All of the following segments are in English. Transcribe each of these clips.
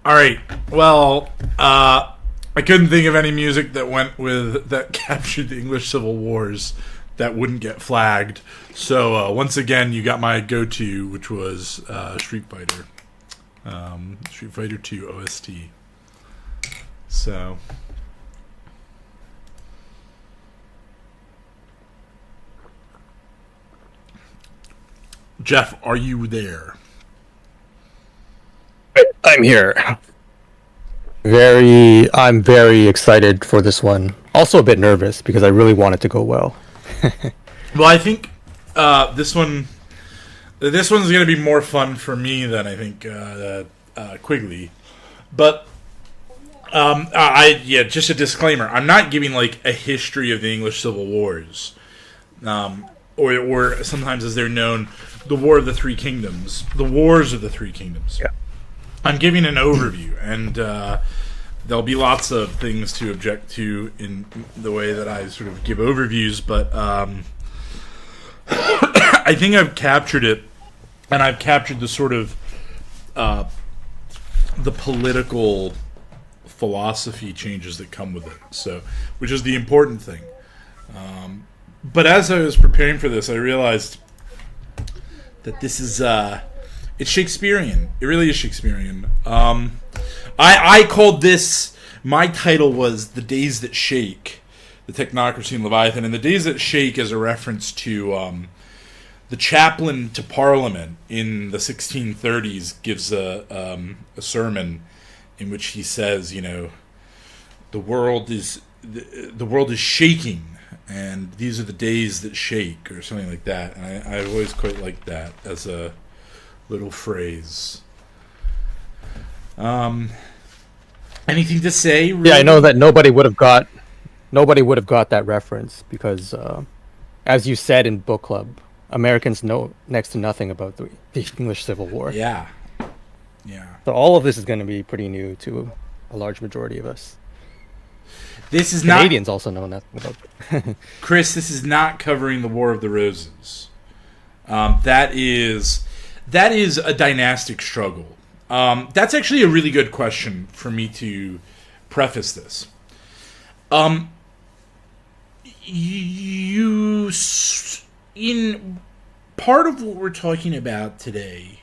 All right. Well, I couldn't think of any music that captured the English Civil Wars that wouldn't get flagged. So once again, you got my go-to, which was Street Fighter, Street Fighter 2 OST. So. Jeff, are you there? I'm here. I'm very excited for this one. Also a bit nervous because I really want it to go well. Well, I think this one's going to be more fun for me than I think Quigley. But just a disclaimer: I'm not giving like a history of the English Civil Wars, or sometimes as they're known, the War of the Three Kingdoms, the Wars of the Three Kingdoms. Yeah. I'm giving an overview, and there'll be lots of things to object to in the way that I sort of give overviews, but I think I've captured it, and I've captured the sort of the political philosophy changes that come with it. So, which is the important thing. But as I was preparing for this, I realized that this is it's Shakespearean. It really is Shakespearean. I called this. My title was "The Days That Shake," the Technocracy and Leviathan, and "The Days That Shake" is a reference to the chaplain to Parliament in the 1630s gives a sermon in which he says, you know, the world is shaking, and these are the days that shake, or something like that. And I've always quite liked that as a little phrase. Anything to say? Really? Yeah, I know that nobody would have got that reference because, as you said in book club, Americans know next to nothing about the English Civil War. Yeah. So all of this is going to be pretty new to a large majority of us. This is Canadians also know nothing about it. Chris, this is not covering the War of the Roses. That is a dynastic struggle. That's actually a really good question for me to preface this. In part of what we're talking about today,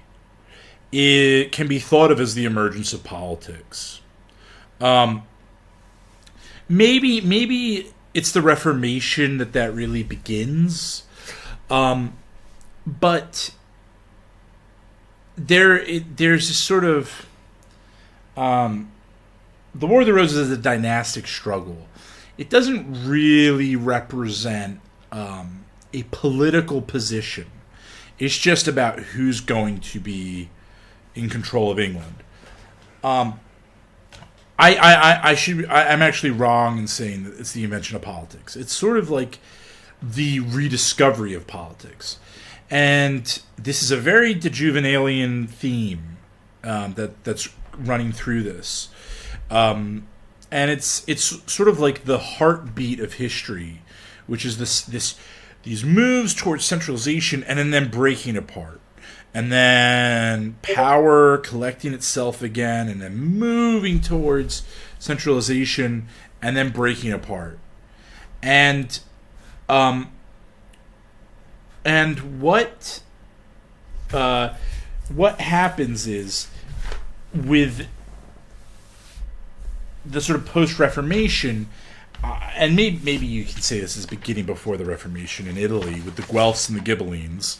it can be thought of as the emergence of politics. Maybe it's the Reformation that really begins, but there's this sort of the War of the Roses is a dynastic struggle. It doesn't really represent a political position. It's just about who's going to be in control of England. I'm actually wrong in saying that it's the invention of politics. It's sort of like the rediscovery of politics. And this is a very Dejuvenalian theme that's running through this. And it's sort of like the heartbeat of history, which is these moves towards centralization and then breaking apart. And then power collecting itself again, and then moving towards centralization, and then breaking apart. And what happens is, with the sort of post-Reformation, and maybe you can say this is beginning before the Reformation in Italy, with the Guelphs and the Ghibellines,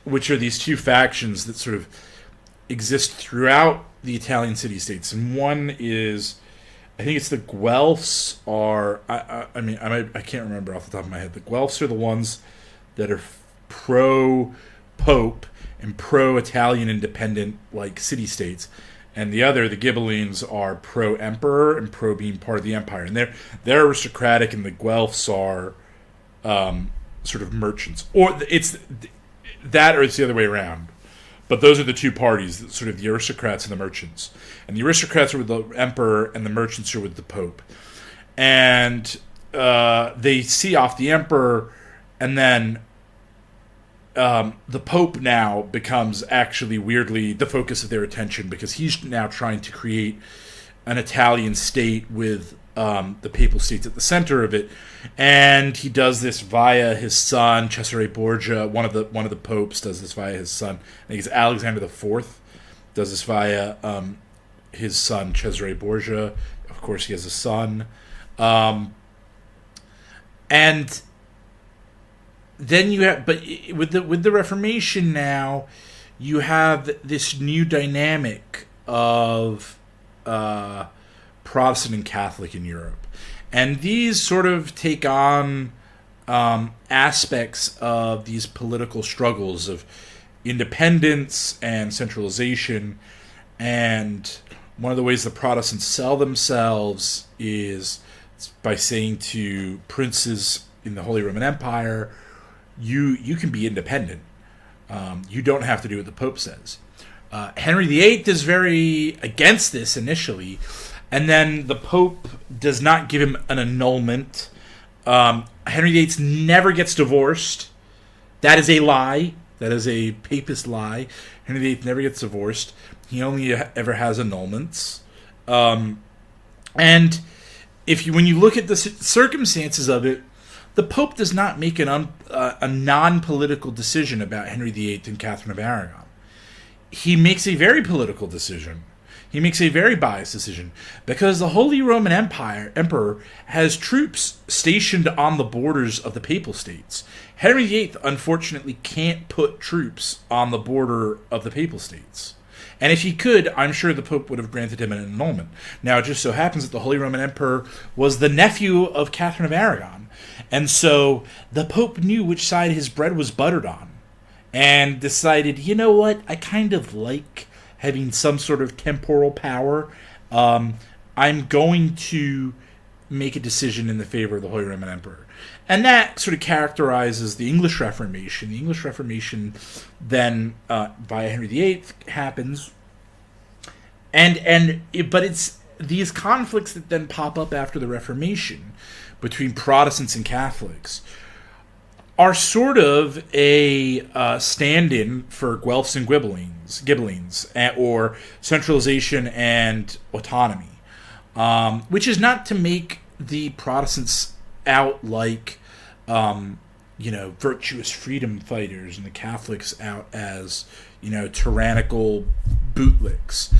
which are these two factions that sort of exist throughout the Italian city-states. And one is, I think it's the Guelphs are, I can't remember off the top of my head. The Guelphs are the ones that are pro-Pope and pro-Italian independent, like, city-states. And the Ghibellines, are pro-emperor and pro being part of the empire. And they're aristocratic, and the Guelphs are sort of merchants. Or it's that, or it's the other way around. But those are the two parties, sort of the aristocrats and the merchants. And the aristocrats are with the emperor, and the merchants are with the pope. And they see off the emperor, and then the pope now becomes actually weirdly the focus of their attention, because he's now trying to create an Italian state with the papal states at the center of it, and he does this via his son Cesare Borgia. One of the popes does this via his son. I think it's Alexander IV does this via his son Cesare Borgia. Of course, he has a son, and then you have, but with the Reformation now, you have this new dynamic of Protestant and Catholic in Europe, and these sort of take on aspects of these political struggles of independence and centralization. And one of the ways the Protestants sell themselves is by saying to princes in the Holy Roman Empire, you can be independent. You don't have to do what the Pope says. Henry VIII is very against this initially, and then the Pope does not give him an annulment. Henry VIII never gets divorced. That is a lie. That is a papist lie. Henry VIII never gets divorced. He only ever has annulments. And when you look at the circumstances of it, the Pope does not make a non-political decision about Henry VIII and Catherine of Aragon. He makes a very political decision. He makes a very biased decision because the Holy Roman Emperor has troops stationed on the borders of the Papal States. Henry VIII, unfortunately, can't put troops on the border of the Papal States. And if he could, I'm sure the Pope would have granted him an annulment. Now, it just so happens that the Holy Roman Emperor was the nephew of Catherine of Aragon. And so the Pope knew which side his bread was buttered on and decided, you know what, I kind of like having some sort of temporal power. I'm going to make a decision in the favor of the Holy Roman Emperor. And that sort of characterizes the English Reformation. The English Reformation then, via Henry VIII, happens. But it's these conflicts that then pop up after the Reformation between Protestants and Catholics are sort of a stand-in for Guelphs and Ghibellines, or centralization and autonomy, which is not to make the Protestants out like, virtuous freedom fighters, and the Catholics out as, tyrannical bootlicks.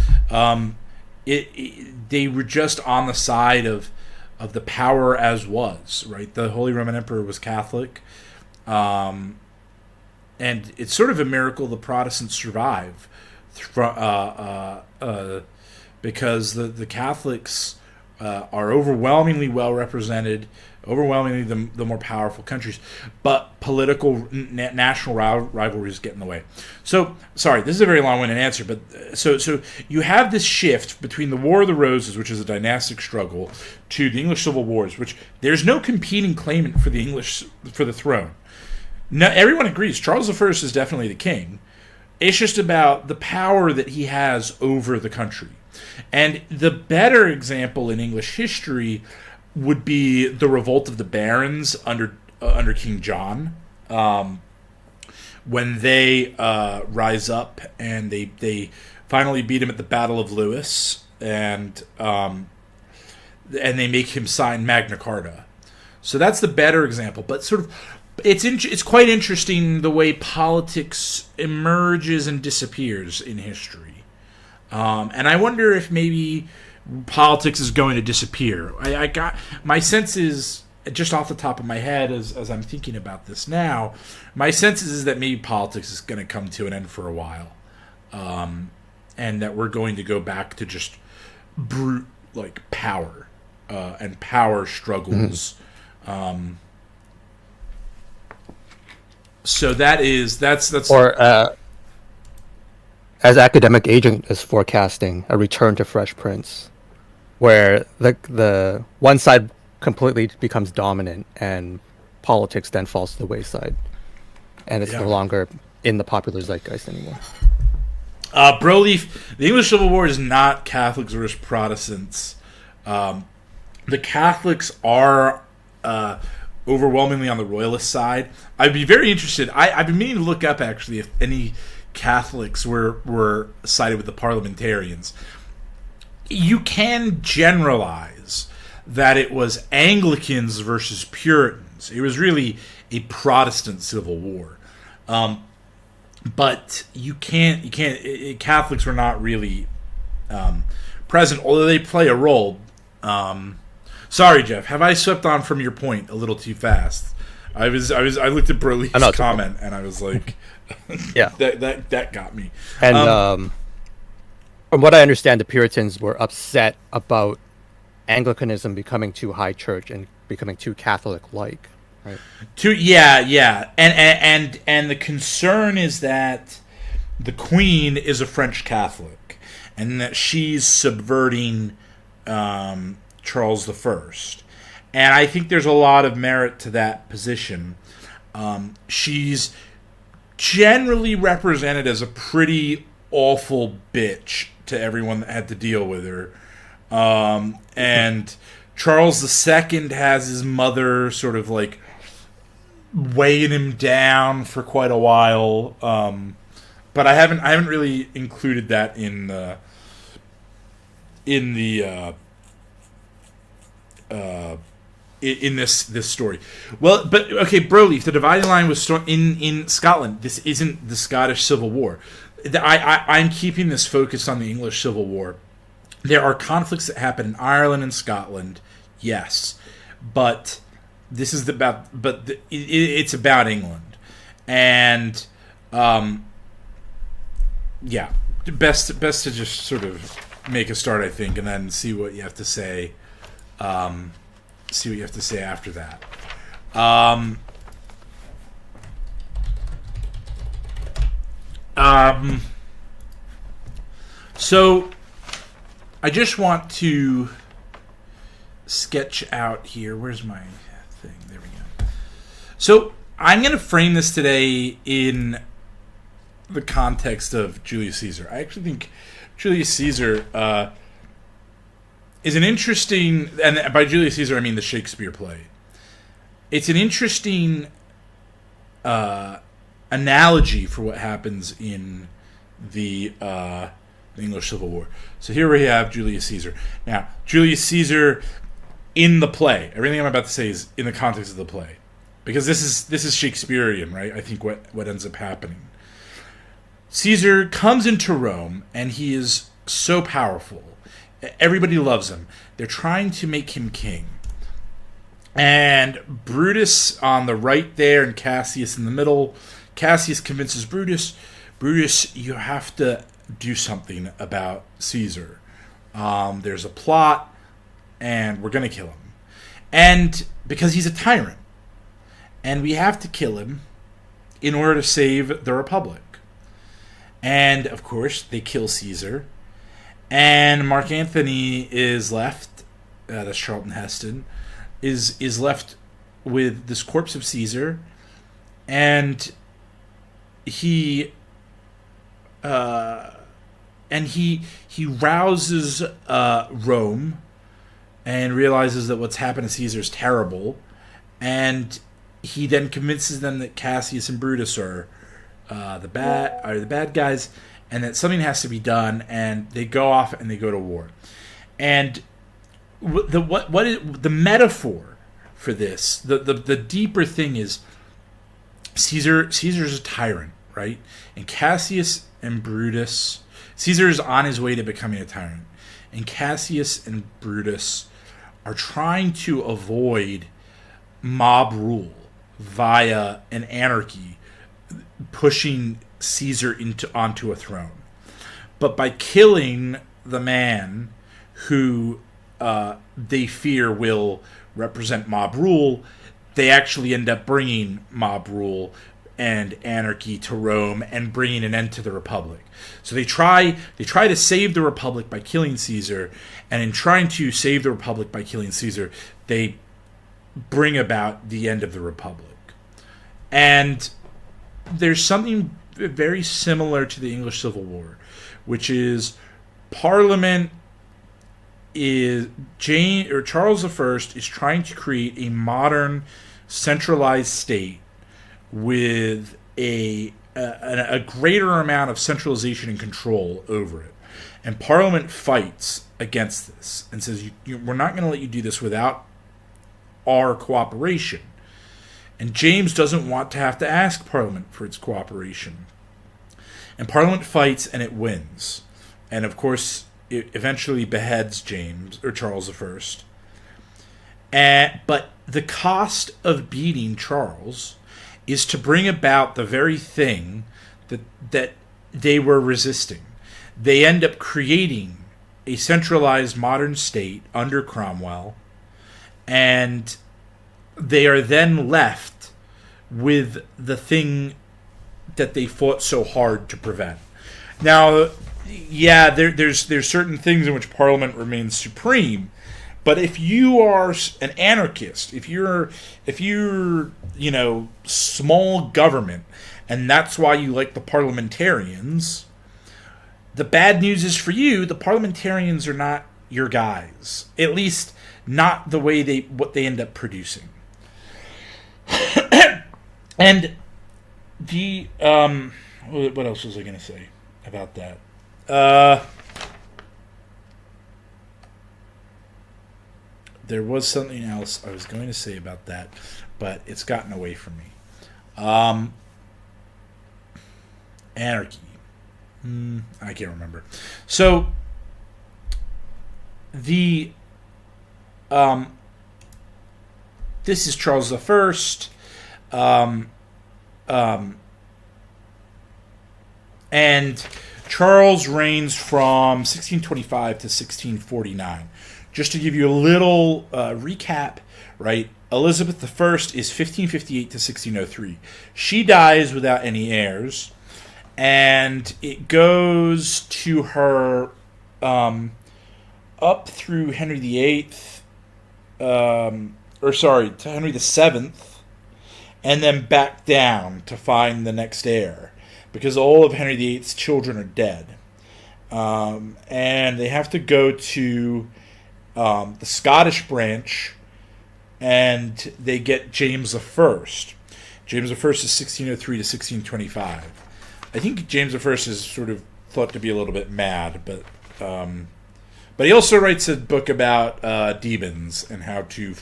They were just on the side of the power as was, right? The Holy Roman Emperor was Catholic. And it's sort of a miracle the Protestants survive, because the Catholics are overwhelmingly well represented, overwhelmingly the more powerful countries, but political national rivalries get in the way. So, sorry, this is a very long-winded answer, but so you have this shift between the War of the Roses, which is a dynastic struggle, to the English Civil Wars, which there's no competing claimant for the throne. No, everyone agrees Charles I is definitely the king. It's just about the power that he has over the country. And the better example in English history would be the revolt of the barons under King John, when they rise up and they finally beat him at the Battle of Lewes, and they make him sign Magna Carta. So that's the better example, but sort of. It's quite interesting the way politics emerges and disappears in history, and I wonder if maybe politics is going to disappear. I got my sense is, just off the top of my head as I'm thinking about this now, my sense is that maybe politics is going to come to an end for a while, and that we're going to go back to just brute power and power struggles. Mm-hmm. So that's or as academic agent is forecasting a return to Fresh Prince, where the one side completely becomes dominant and politics then falls to the wayside, and it's no longer in the popular zeitgeist anymore. Broleaf, the English Civil War is not Catholics versus Protestants. The Catholics are overwhelmingly on the royalist side. I'd be very interested. I've been meaning to look up, actually, if any Catholics were sided with the parliamentarians. You can generalize that it was Anglicans versus Puritans. It was really a Protestant civil war. But you can't. Catholics were not really present, although they play a role. Sorry, Jeff. Have I swept on from your point a little too fast? I looked at Broleaf's comment and I was like, yeah, that got me. And from what I understand, the Puritans were upset about Anglicanism becoming too high church and becoming too Catholic-like. right? And the concern is that the Queen is a French Catholic, and that she's subverting Charles I. And I think there's a lot of merit to that position. She's generally represented as a pretty awful bitch to everyone that had to deal with her. And Charles II has his mother sort of like weighing him down for quite a while. But I haven't really included that in this story. Well, but okay, Broleaf, the dividing line was in Scotland. This isn't the Scottish Civil War. I'm keeping this focused on the English Civil War. There are conflicts that happen in Ireland and Scotland, yes, but this is it's about England, and yeah, best to just sort of make a start, I think, and then see what you have to say. See what you have to say after that. So I just want to sketch out here. Where's my thing? There we go. So I'm going to frame this today in the context of Julius Caesar. I actually think Julius Caesar is an interesting, and by Julius Caesar I mean the Shakespeare play. It's an interesting analogy for what happens in the English Civil War. So here we have Julius Caesar. Now, Julius Caesar in the play. Everything I'm about to say is in the context of the play, because this is Shakespearean, right? I think what ends up happening. Caesar comes into Rome, and he is so powerful. Everybody loves him. They're trying to make him king. And Brutus on the right there, and Cassius in the middle. Cassius convinces Brutus, you have to do something about Caesar. There's a plot, and we're going to kill him. And because he's a tyrant. And we have to kill him in order to save the Republic. And, of course, they kill Caesar. And Mark Antony is left, that's Charlton Heston, is left with this corpse of Caesar. And he rouses Rome and realizes that what's happened to Caesar is terrible, and he then convinces them that Cassius and Brutus are the bad guys, and that something has to be done, and they go off and they go to war. And the metaphor for this, the deeper thing is Caesar's a tyrant, right? And Cassius and Brutus, Caesar is on his way to becoming a tyrant, and Cassius and Brutus are trying to avoid mob rule via an anarchy, pushing Caesar onto a throne. But by killing the man who they fear will represent mob rule, they actually end up bringing mob rule and anarchy to Rome and bringing an end to the Republic. So they try to save the Republic by killing Caesar, and in trying to save the Republic by killing Caesar, they bring about the end of the Republic. And there's something very similar to the English Civil War, which is Parliament is Charles I is trying to create a modern centralized state with a greater amount of centralization and control over it. And Parliament fights against this and says, we're not going to let you do this without our cooperation. And James doesn't want to have to ask Parliament for its cooperation. And Parliament fights, and it wins. And of course, it eventually beheads Charles I. But the cost of beating Charles is to bring about the very thing that they were resisting. They end up creating a centralized modern state under Cromwell, and they are then left with the thing that they fought so hard to prevent. Now, yeah, there's certain things in which Parliament remains supreme, but if you are an anarchist, if you're small government, and that's why you like the parliamentarians, the bad news is for you, the parliamentarians are not your guys. At least not the way what they end up producing. And the what else was I going to say about that? There was something else I was going to say about that, but it's gotten away from me. Anarchy. I can't remember. So this is Charles I. And Charles reigns from 1625 to 1649. Just to give you a little recap, right? Elizabeth I is 1558 to 1603. She dies without any heirs, and it goes to her up through Henry VIII, to Henry VII, and then back down to find the next heir, because all of Henry VIII's children are dead. And they have to go to the Scottish branch, and they get James I. James I is 1603 to 1625. I think James I is sort of thought to be a little bit mad, but he also writes a book about demons and how to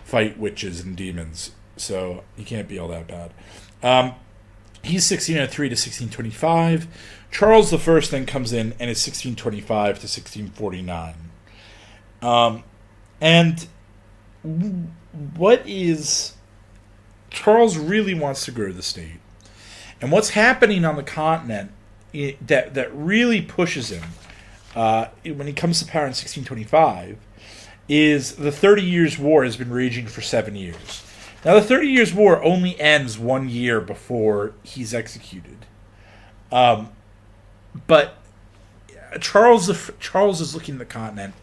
fight witches and demons, so he can't be all that bad. He's 1603 to 1625. Charles I then comes in and is 1625 to 1649. And what is... Charles really wants to grow the state. And what's happening on the continent that really pushes him when he comes to power in 1625 is the 30 Years' War has been raging for 7 years. Now, the 30 Years' War only ends 1 year before he's executed. But Charles is looking at the continent,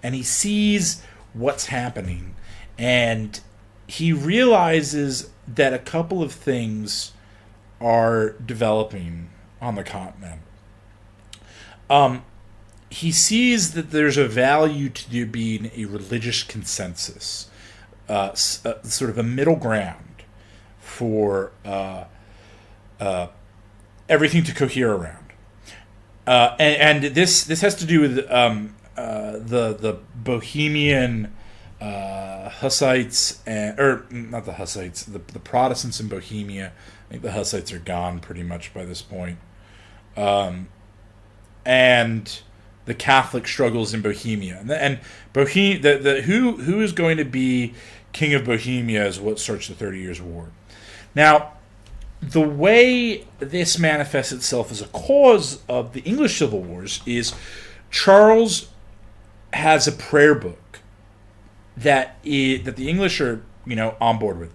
and he sees what's happening, and he realizes that a couple of things are developing on the continent. He sees that there's a value to there being a religious consensus, sort of a middle ground for everything to cohere around. And this has to do with the Bohemian Hussites, or not the Hussites, the Protestants in Bohemia. I think the Hussites are gone pretty much by this point. And the Catholic struggles in Bohemia, and who is going to be king of Bohemia is what starts the 30 Years' War. Now, the way this manifests itself as a cause of the English Civil Wars is Charles has a prayer book that the English are on board with,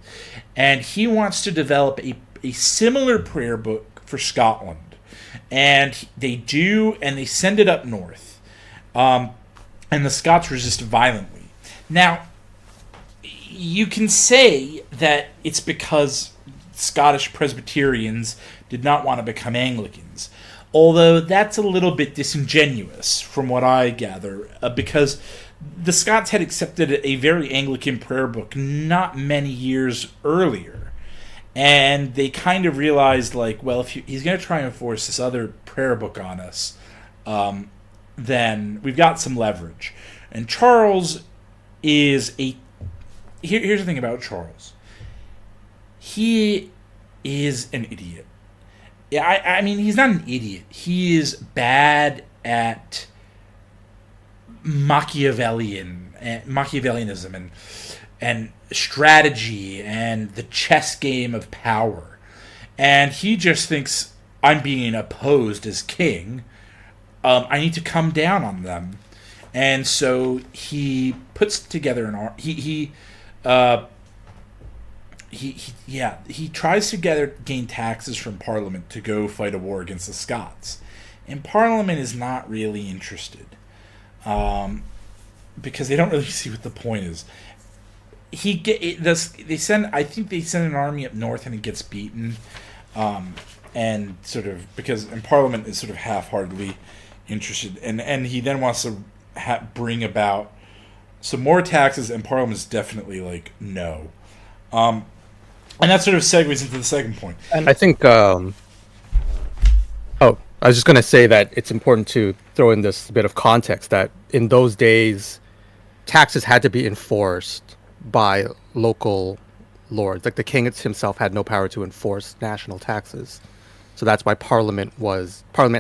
and he wants to develop a similar prayer book for Scotland. And they do, and they send it up north. And the Scots resist violently. Now, you can say that it's because Scottish Presbyterians did not want to become Anglicans. Although that's a little bit disingenuous from what I gather, because the Scots had accepted a very Anglican prayer book not many years earlier. And they kind of realized, if he's going to try and enforce this other prayer book on us, then we've got some leverage. And Charles is here's the thing about Charles. He is an idiot. Yeah, I mean, he's not an idiot. He is bad at Machiavellianism and strategy and the chess game of power. And he just thinks, I'm being opposed as king. I need to come down on them. And so he puts together he he tries to gain taxes from Parliament to go fight a war against the Scots, and Parliament is not really interested, because they don't really see what the point is. They send an army up north and it gets beaten, and sort of because and Parliament is sort of half-heartedly interested, and he then wants to bring about some more taxes, and Parliament's definitely like no. And that sort of segues into the second point. And I think, I was just going to say that it's important to throw in this bit of context that in those days, taxes had to be enforced by local lords. Like the king himself had no power to enforce national taxes. So that's why Parliament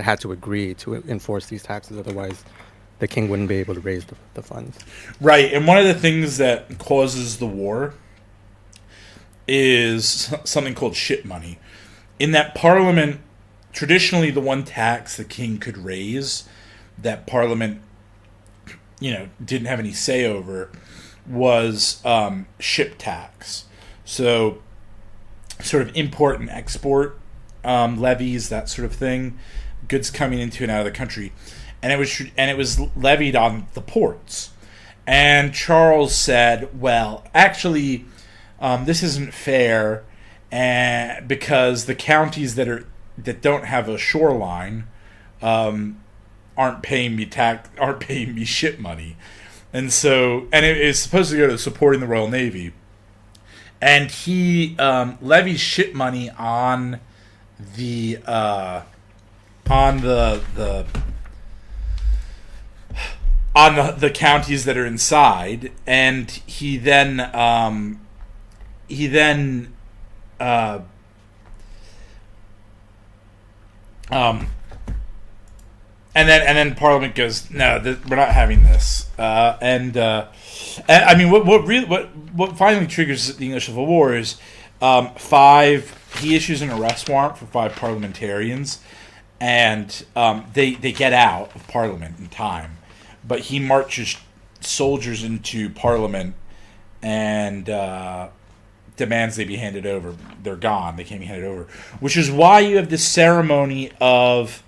had to agree to enforce these taxes. Otherwise, the king wouldn't be able to raise the funds. Right. And one of the things that causes the war is something called ship money. In that Parliament, traditionally the one tax the king could raise that Parliament, didn't have any say over was ship tax. So sort of import and export levies, that sort of thing, goods coming into and out of the country. And it was levied on the ports. And Charles said, well, actually, this isn't fair, because the counties that don't have a shoreline aren't paying me ship money, and it is supposed to go to supporting the Royal Navy, and he levies ship money on the counties that are inside, and he then and then Parliament goes, no, we're not having this. And I mean, what finally triggers the English Civil War is he issues an arrest warrant for 5 parliamentarians, and they get out of Parliament in time, but he marches soldiers into Parliament and demands they be handed over. They're gone. They can't be handed over. Which is why you have this ceremony of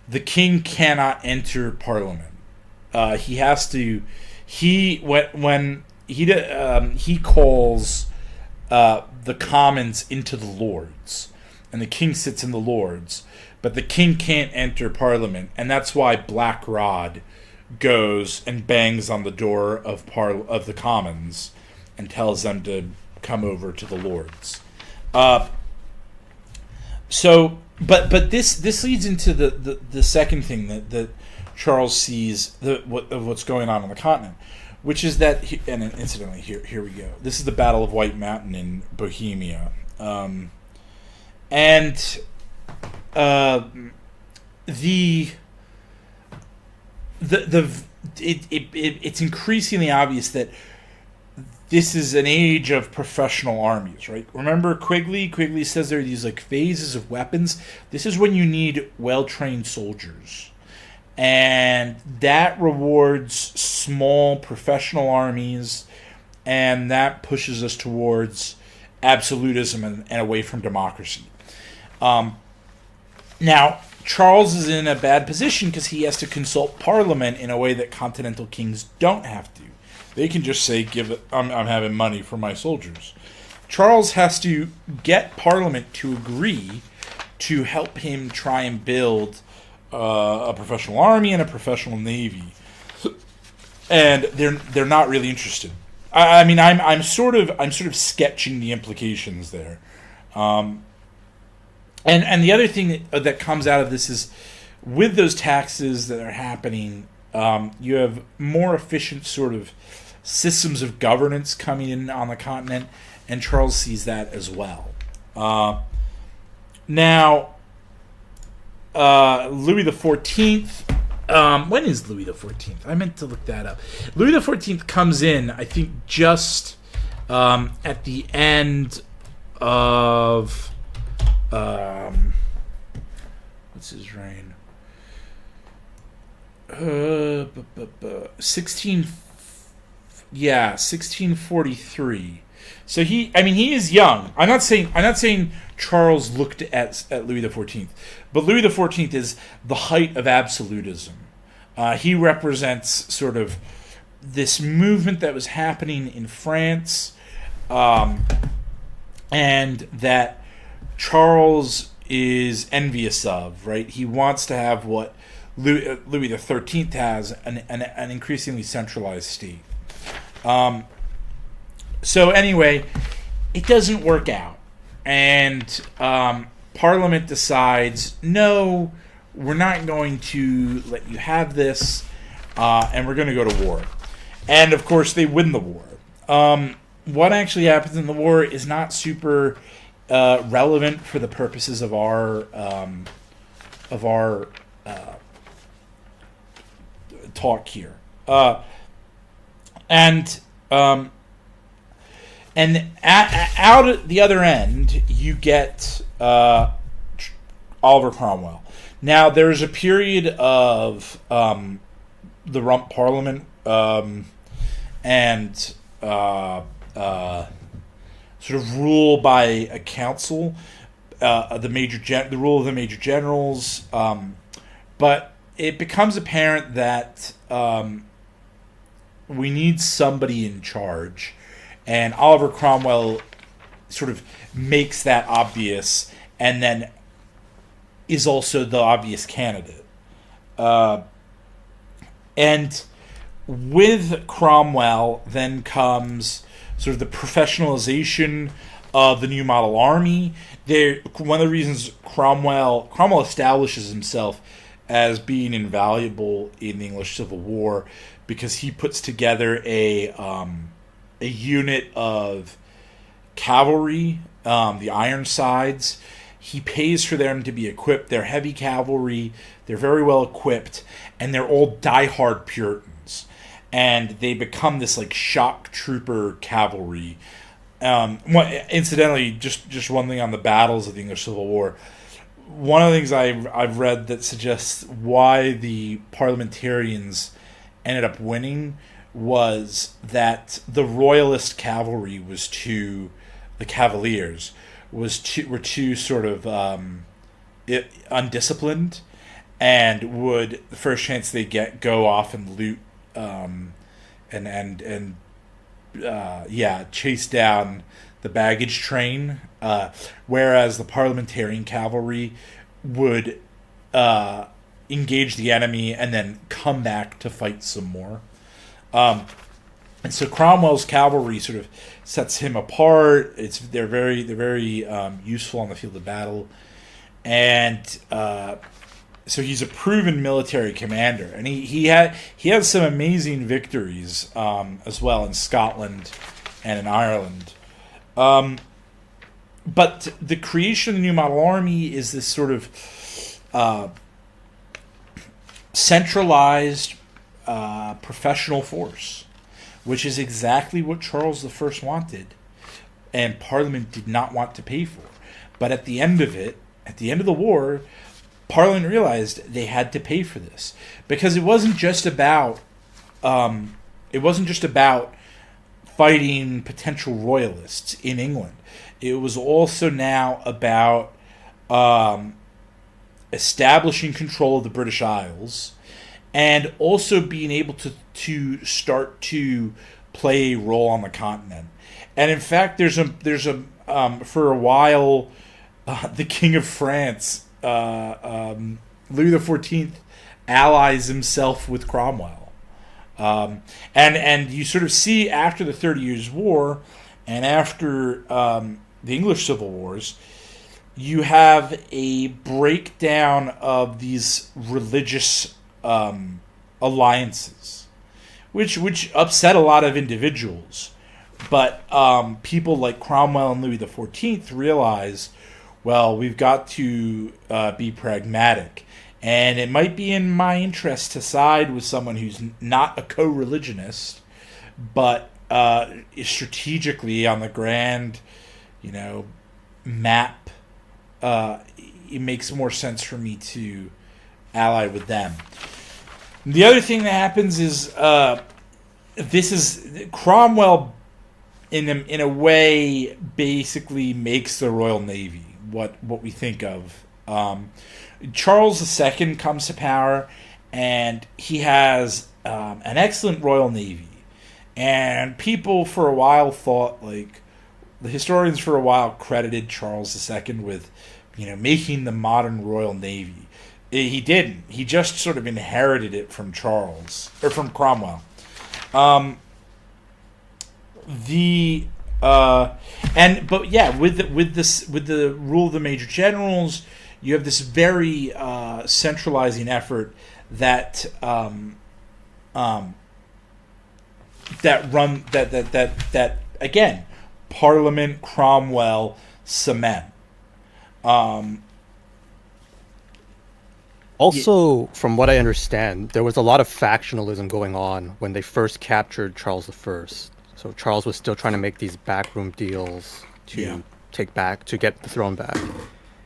the king cannot enter Parliament. He has to. He calls the Commons into the Lords, and the king sits in the Lords, but the king can't enter Parliament, and that's why Black Rod goes and bangs on the door of the Commons and tells them to come over to the Lords. But this leads into the second thing that Charles sees what's going on the continent, which is that, and incidentally, here we go. This is the Battle of White Mountain in Bohemia, it's increasingly obvious that this is an age of professional armies, right? Remember Quigley? Quigley says there are these like phases of weapons. This is when you need well-trained soldiers. And that rewards small professional armies, and that pushes us towards absolutism and away from democracy. Now, Charles is in a bad position because he has to consult Parliament in a way that continental kings don't have to. They can just say, I'm having money for my soldiers. Charles has to get Parliament to agree to help him try and build a professional army and a professional navy, and they're not really interested. I mean, I'm sort of sketching the implications there, and the other thing that comes out of this is, with those taxes that are happening, you have more efficient sort of systems of governance coming in on the continent, and Charles sees that as well. Now, Louis XIV. When is Louis XIV? I meant to look that up. Louis XIV comes in, I think, just at the end of what's his reign? 1643. So he is young. I'm not saying Charles looked at Louis XIV, but Louis XIV is the height of absolutism. He represents sort of this movement that was happening in France, and that Charles is envious of. Right, he wants to have what Louis XIII has, an increasingly centralized state. So anyway, it doesn't work out, and Parliament decides, no, we're not going to let you have this, and we're going to go to war. And of course, they win the war. What actually happens in the war is not super relevant for the purposes of our talk here, and out at the other end, you get Oliver Cromwell. Now, there's a period of the Rump Parliament and sort of rule by a council, the rule of the major generals, but it becomes apparent that we need somebody in charge. And Oliver Cromwell sort of makes that obvious, and then is also the obvious candidate. And with Cromwell then comes sort of the professionalization of the new model army. One of the reasons Cromwell establishes himself as being invaluable in the English Civil War, because he puts together a unit of cavalry, the Ironsides. He pays for them to be equipped. They're heavy cavalry. They're very well equipped, and they're all diehard Puritans. And they become this like shock trooper cavalry. Incidentally, just one thing on the battles of the English Civil War. One of the things I've read that suggests why the parliamentarians ended up winning was that the royalist cavalry the Cavaliers were too sort of undisciplined, and would, the first chance they get, go off and loot chase down the baggage train, whereas the parliamentarian cavalry would engage the enemy and then come back to fight some more. And so Cromwell's cavalry sort of sets him apart. They're very useful on the field of battle, and so he's a proven military commander, and he has some amazing victories as well in Scotland and in Ireland. But the creation of the new model army is this sort of centralized professional force, which is exactly what Charles I wanted, and Parliament did not want to pay for. But at the end of the war, Parliament realized they had to pay for this, because it wasn't just about fighting potential royalists in England. It was also now about establishing control of the British Isles, and also being able to start to play a role on the continent. And in fact, there's a for a while, the King of France, Louis XIV, allies himself with Cromwell, and you sort of see after the 30 Years' War and after the English Civil Wars, you have a breakdown of these religious alliances, which upset a lot of individuals. But people like Cromwell and Louis XIV realize, well, we've got to be pragmatic. And it might be in my interest to side with someone who's not a co-religionist, but strategically on the grand, map, it makes more sense for me to ally with them. The other thing that happens is Cromwell in a way, basically makes the Royal Navy what we think of. Charles II comes to power, and he has an excellent Royal Navy. And people for a while thought, like, the historians for a while credited Charles II with, making the modern Royal Navy. He didn't. He just sort of inherited it from Cromwell. With the rule of the major generals, you have this very centralizing effort that again, Parliament, Cromwell, cement. Also, from what I understand, there was a lot of factionalism going on when they first captured Charles I. So Charles was still trying to make these backroom deals to get the throne back.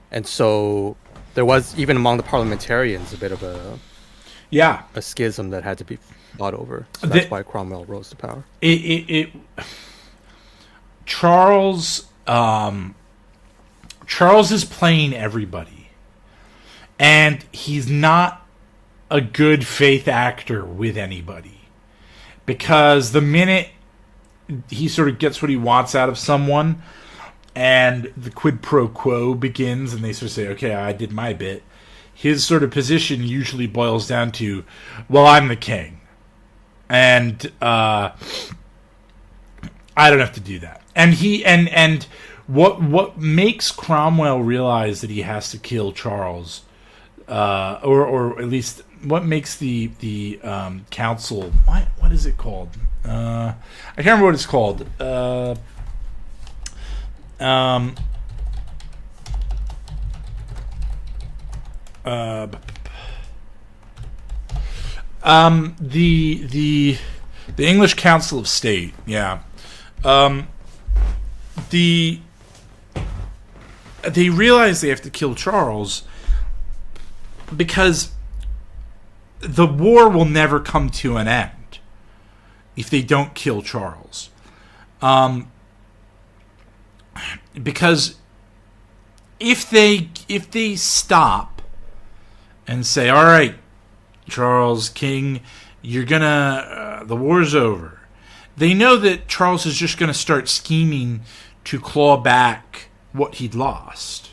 And so there was, even among the parliamentarians, a bit of a schism that had to be fought over. So that's why Cromwell rose to power. Charles is playing everybody. And he's not a good faith actor with anybody. Because the minute he sort of gets what he wants out of someone, and the quid pro quo begins, and they sort of say, okay, I did my bit, his sort of position usually boils down to, well, I'm the king. And I don't have to do that. And what makes Cromwell realize that he has to kill Charles, or at least what makes the council, what is it called? I can't remember what it's called. The English Council of State, they realize they have to kill Charles because the war will never come to an end if they don't kill Charles. Because if they stop and say, all right, Charles, King, you're gonna the war's over, they know that Charles is just gonna start scheming to claw back what he'd lost.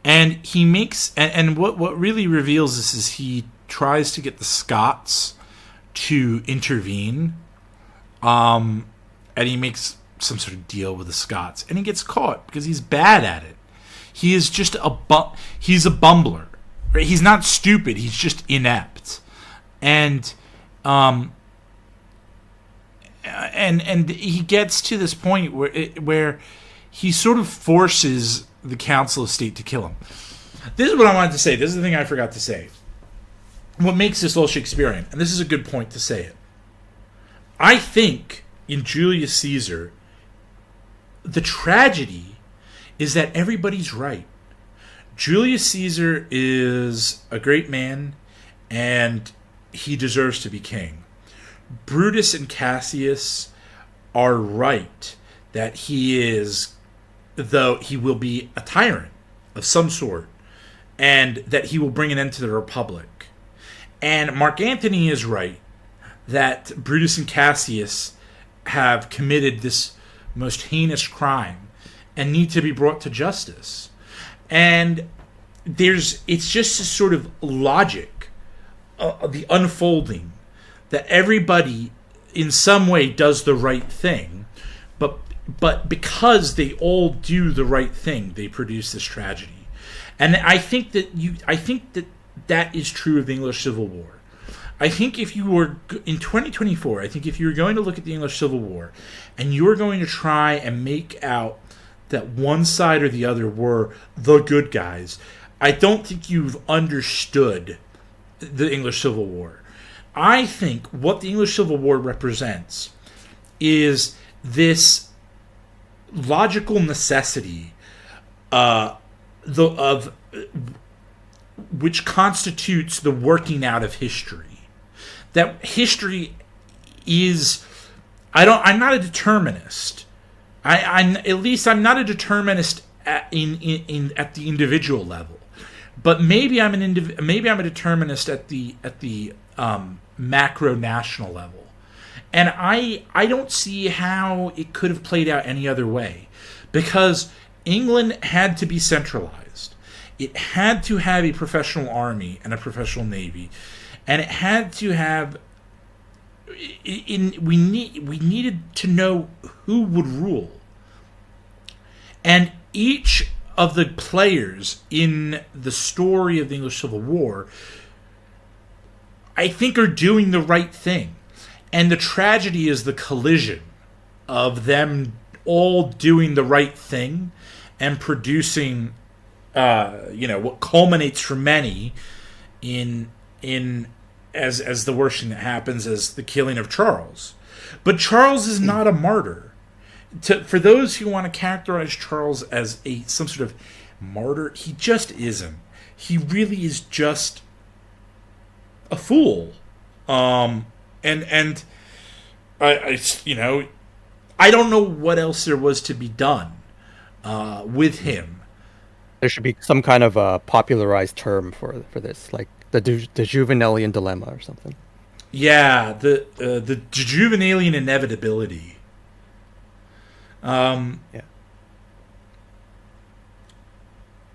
And he makes, and what really reveals this is he tries to get the Scots to intervene, and he makes some sort of deal with the Scots, and he gets caught because he's bad at it. He is just he's a bumbler. Right? He's not stupid. He's just inept, and he gets to this point where he sort of forces the Council of State to kill him. This is what I wanted to say. This is the thing I forgot to say. What makes this all Shakespearean, and this is a good point to say it. I think in Julius Caesar, the tragedy is that everybody's right. Julius Caesar is a great man, and he deserves to be king. Brutus and Cassius are right that he is, though he will be a tyrant of some sort, and that he will bring an end to the Republic. And Mark Antony is right that Brutus and Cassius have committed this most heinous crime and need to be brought to justice. And it's just a sort of logic, the unfolding, that everybody in some way does the right thing, but because they all do the right thing, they produce this tragedy. And I think that is true of the English Civil War. I think if you were in 2024, I think if you were going to look at the English Civil War and you were going to try and make out that one side or the other were the good guys, I don't think you've understood the English Civil War. I think what the English Civil War represents is this logical necessity which constitutes the working out of history. That history is, I'm not a determinist, I'm at least I'm not a determinist at the individual level, but maybe I'm maybe I'm a determinist at the macro national level, and I don't see how it could have played out any other way, because England had to be centralized. It had to have a professional army and a professional navy, and it had to have. We needed to know who would rule, and each of the players in the story of the English Civil War, I think, are doing the right thing, and the tragedy is the collision of them all doing the right thing and producing, what culminates for many in as the worst thing that happens as the killing of Charles. But Charles is not a martyr. For those who want to characterize Charles as some sort of martyr, he just isn't. He really is just a fool. I don't know what else there was to be done with him. There should be some kind of a popularized term for this, like the Juvenalian dilemma or something. Yeah, the Juvenalian inevitability.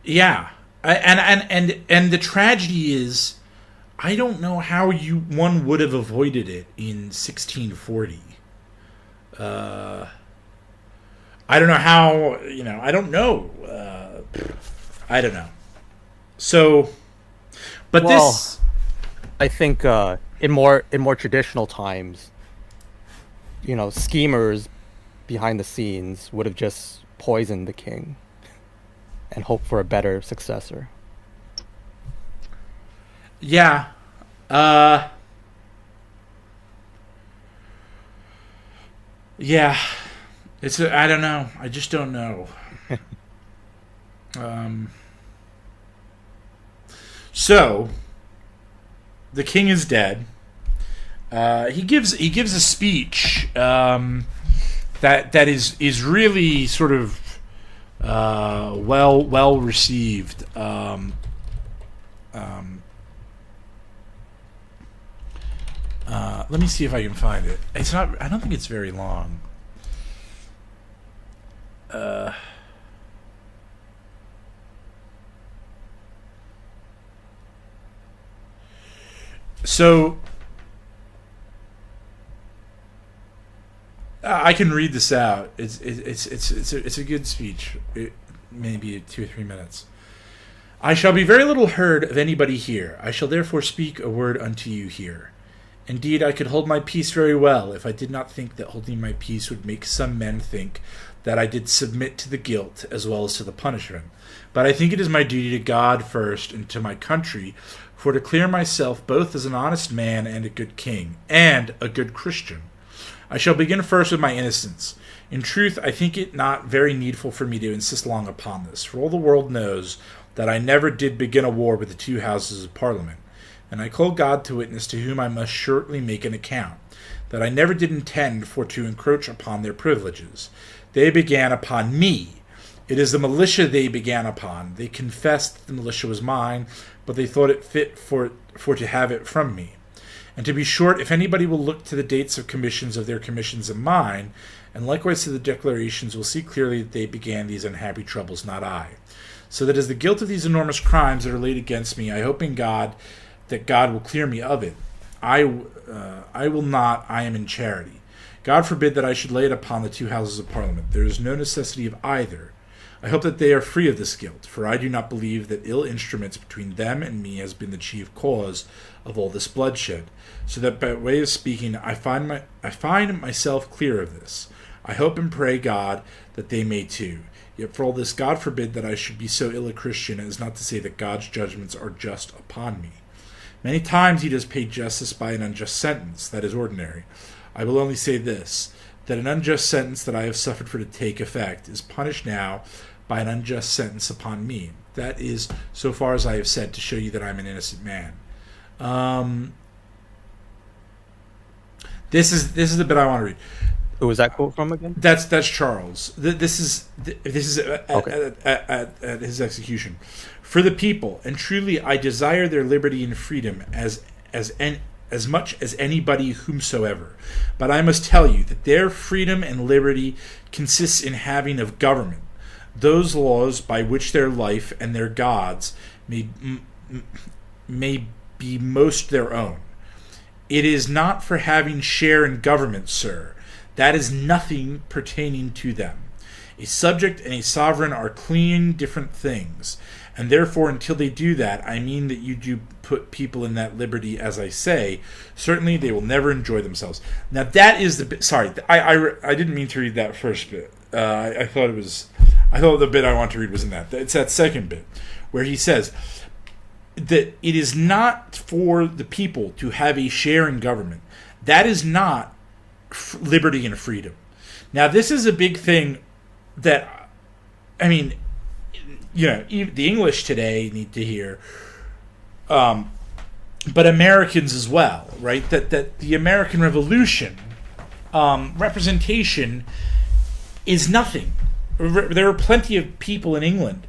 Yeah, and the tragedy is, I don't know how one would have avoided it in 1640. I don't know how. I don't know. I don't know. So, but I think in more traditional times, schemers behind the scenes would have just poisoned the king and hoped for a better successor. Yeah. Yeah. I don't know. I just don't know. So the king is dead. He gives a speech that is really sort of well received. Let me see if I can find it. It's not. I don't think it's very long. So I can read this out. It's a good speech. Maybe 2 or 3 minutes. I shall be very little heard of anybody here. I shall therefore speak a word unto you here. Indeed, I could hold my peace very well, if I did not think that holding my peace would make some men think that I did submit to the guilt as well as to the punishment. But I think it is my duty to God first and to my country, for to clear myself both as an honest man and a good king, and a good Christian. I shall begin first with my innocence. In truth, I think it not very needful for me to insist long upon this, for all the world knows that I never did begin a war with the two houses of Parliament, and I call God to witness, to whom I must shortly make an account, that I never did intend for to encroach upon their privileges. They began upon me. It is the militia they began upon. They confessed that the militia was mine, but they thought it fit for to have it from me. And to be short, if anybody will look to the dates of commissions of their commissions and mine, and likewise to the declarations, will see clearly that they began these unhappy troubles, not I. So that as the guilt of these enormous crimes that are laid against me, I hope in God that God will clear me of it. I will not, I am in charity. God forbid that I should lay it upon the two houses of Parliament. There is no necessity of either. I hope that they are free of this guilt, for I do not believe that ill instruments between them and me has been the chief cause of all this bloodshed. So that by way of speaking, I find myself clear of this. I hope and pray God that they may too. Yet for all this, God forbid that I should be so ill a Christian as not to say that God's judgments are just upon me. Many times he does pay justice by an unjust sentence, that is ordinary. I will only say this, that an unjust sentence that I have suffered for to take effect is punished now by an unjust sentence upon me. That is, so far as I have said, to show you that I am an innocent man. This is the bit I want to read. Who was that quote from again? That's Charles. This is Okay. at his execution. For the people, and truly I desire their liberty and freedom as much as anybody whomsoever. But I must tell you that their freedom and liberty consists in having of government those laws by which their life and their gods may be most their own. It is not for having share in government, sir. That is nothing pertaining to them. A subject and a sovereign are clean different things, and therefore until they do that, I mean that you do put people in that liberty, as I say, certainly they will never enjoy themselves. Now that is the bit. Sorry, I didn't mean to read that first bit. I thought the bit I want to read was in that. It's that second bit where he says that it is not for the people to have a share in government. That is not liberty and freedom. Now, this is a big thing that, I mean, the English today need to hear, but Americans as well, right? That the American Revolution representation is nothing. There are plenty of people in England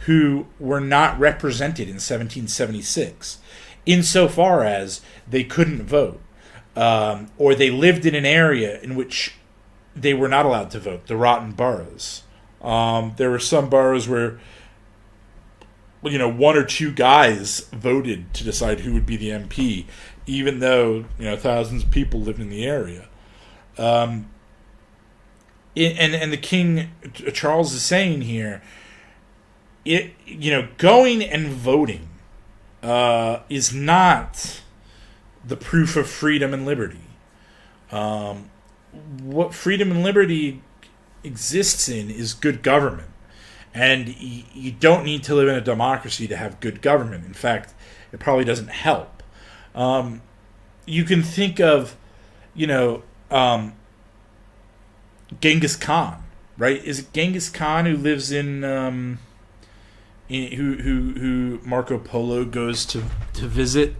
who were not represented in 1776, insofar as they couldn't vote, or they lived in an area in which they were not allowed to vote, the rotten boroughs. There were some boroughs where, one or two guys voted to decide who would be the MP, even though, thousands of people lived in the area. And the King Charles is saying here, going and voting is not the proof of freedom and liberty. What freedom and liberty exists in is good government. And you don't need to live in a democracy to have good government. In fact, it probably doesn't help. You can think of, Genghis Khan, right? Is it Genghis Khan who lives in who Marco Polo goes to visit?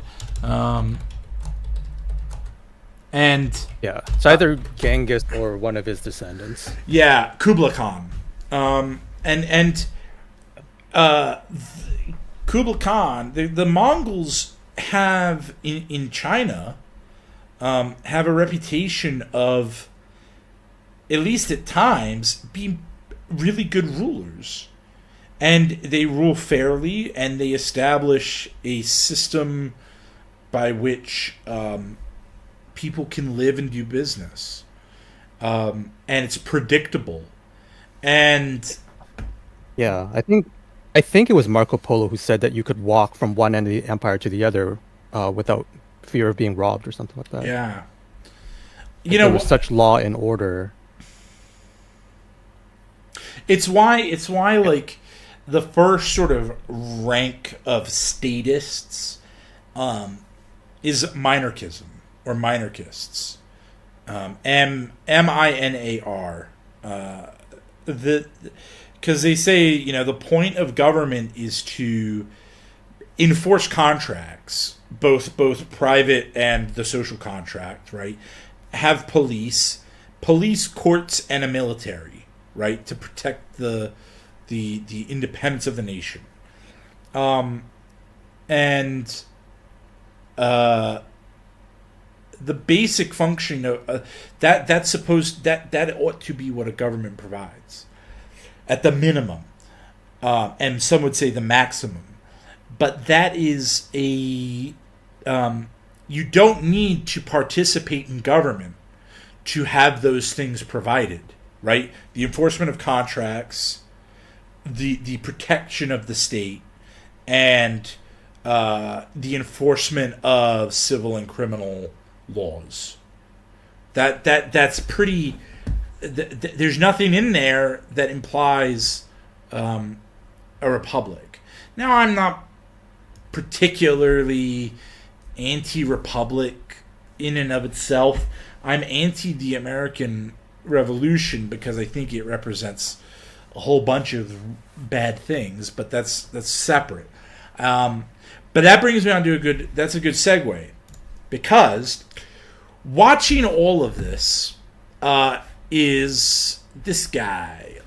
And Yeah, it's either Genghis or one of his descendants. yeah, Kublai Khan. Kublai Khan, the Mongols have in China have a reputation of, at least at times, being really good rulers, and they rule fairly, and they establish a system by which people can live and do business, and it's predictable. And Yeah, I think it was Marco Polo who said that you could walk from one end of the empire to the other without fear of being robbed or something like that. yeah, There was such law and order. It's why like the first sort of rank of statists is minarchism or minarchists. Minar. Because they say, the point of government is to enforce contracts, both private and the social contract, right? Have police, courts, and a military, right, to protect the independence of the nation. The basic function of that's supposed that ought to be what a government provides, at the minimum, and some would say the maximum. But that is you don't need to participate in government to have those things provided, right? The enforcement of contracts, the protection of the state, and the enforcement of civil and criminal laws. That's pretty. There's nothing in there that implies a republic. Now, I'm not particularly anti-republic in and of itself. I'm anti the American Revolution because I think it represents a whole bunch of bad things, but that's separate. But that brings me on to that's a good segue, because watching all of this, is this guy,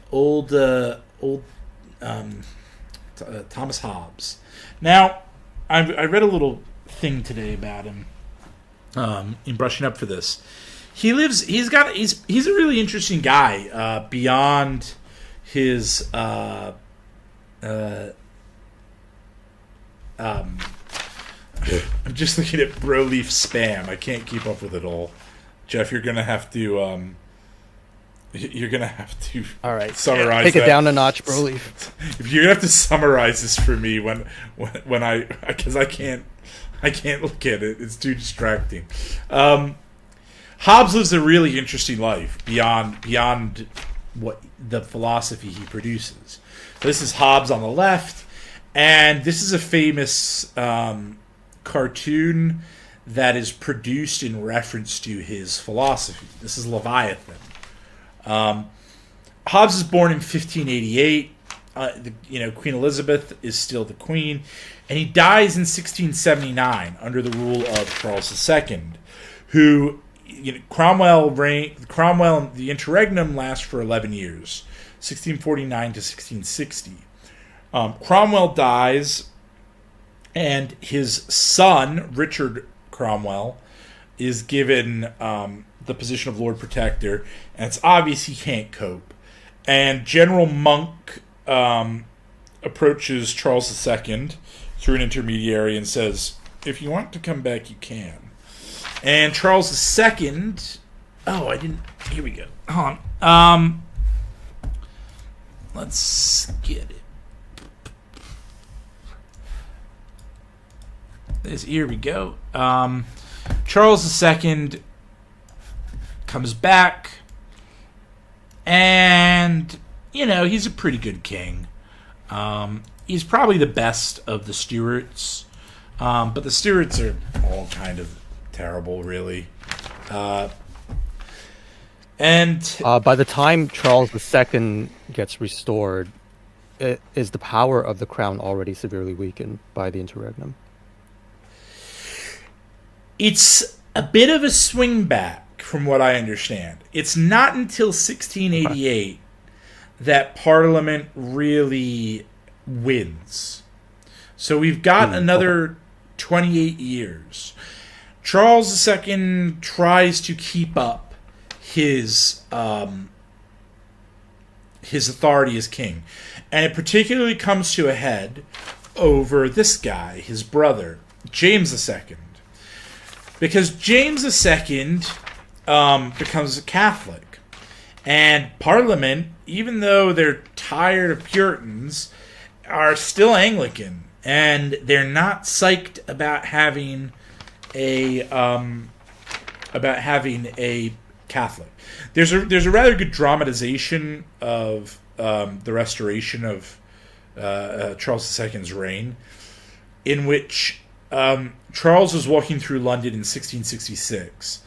Thomas Hobbes. Now, I read a little thing today about him in brushing up for this. He's a really interesting guy beyond his I'm just looking at Broleaf spam. I can't keep up with it all. Jeff, you're gonna have to all right, summarize. Take it down a notch, Broleaf. If you're gonna have to summarize this for me when because I can't look at it. It's too distracting. Hobbes lives a really interesting life beyond what the philosophy he produces. So this is Hobbes on the left, and this is a famous cartoon that is produced in reference to his philosophy. This is Leviathan. Hobbes is born in 1588. Queen Elizabeth is still the queen, and he dies in 1679 under the rule of Charles II, who Cromwell the interregnum lasts for 11 years, 1649 to 1660. Cromwell dies, and his son Richard Cromwell is given the position of Lord Protector, and it's obvious he can't cope. And General Monk approaches Charles II through an intermediary and says, "If you want to come back, you can." And Charles II... Here we go. Hold on. Let's get it. Here we go. Charles II comes back, and, he's a pretty good king. He's probably the best of the Stuarts, but the Stuarts are all kind of terrible, really. And by the time Charles II gets restored, is the power of the crown already severely weakened by the interregnum? It's a bit of a swing back, from what I understand. It's not until 1688 that Parliament really wins. So we've got another 28 years. Charles II tries to keep up his authority as king, and it particularly comes to a head over this guy, his brother, James II, because James II becomes a Catholic, and Parliament, even though they're tired of Puritans, are still Anglican, and they're not psyched about having a Catholic. There's a rather good dramatization of the restoration of Charles II's reign, in which Charles was walking through London in 1666.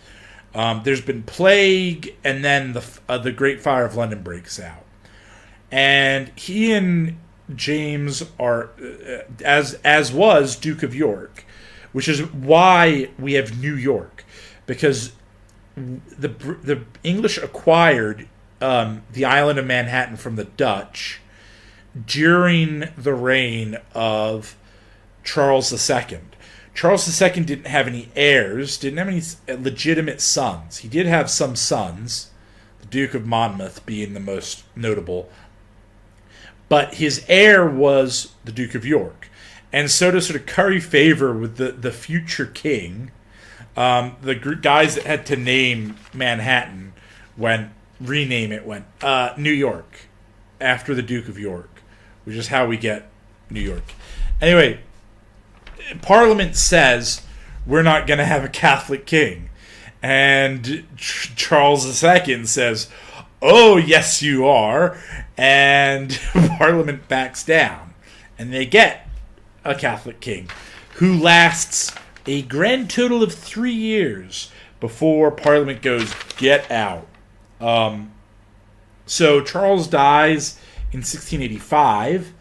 There's been plague, and then the Great Fire of London breaks out, and he and James are as was Duke of York, which is why we have New York, because the English acquired the island of Manhattan from the Dutch during the reign of Charles II. Charles II didn't have any heirs, didn't have any legitimate sons. He did have some sons, the Duke of Monmouth being the most notable, but his heir was the Duke of York. And so to sort of curry favor with the future king, the guys that had to name Manhattan rename it New York, after the Duke of York, which is how we get New York. Anyway, Parliament says we're not going to have a Catholic king, and Charles II says, "Oh, yes, you are," and Parliament backs down, and they get a Catholic king who lasts a grand total of 3 years before Parliament goes, "Get out." So Charles dies in 1685,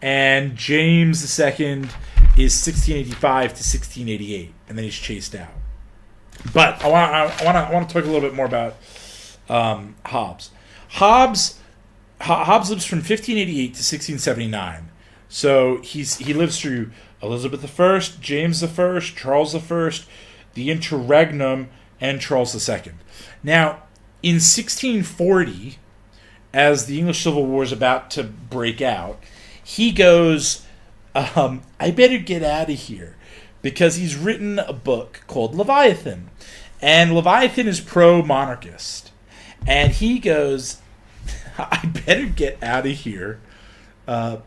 and James II is 1685 to 1688, and then he's chased out. But I want to talk a little bit more about Hobbes. Hobbes lives from 1588 to 1679. So he lives through Elizabeth I, James I, Charles I, the Interregnum, and Charles II. Now, in 1640, as the English Civil War is about to break out, he goes, I better get out of here, because he's written a book called Leviathan. And Leviathan is pro-monarchist. And he goes, I better get out of here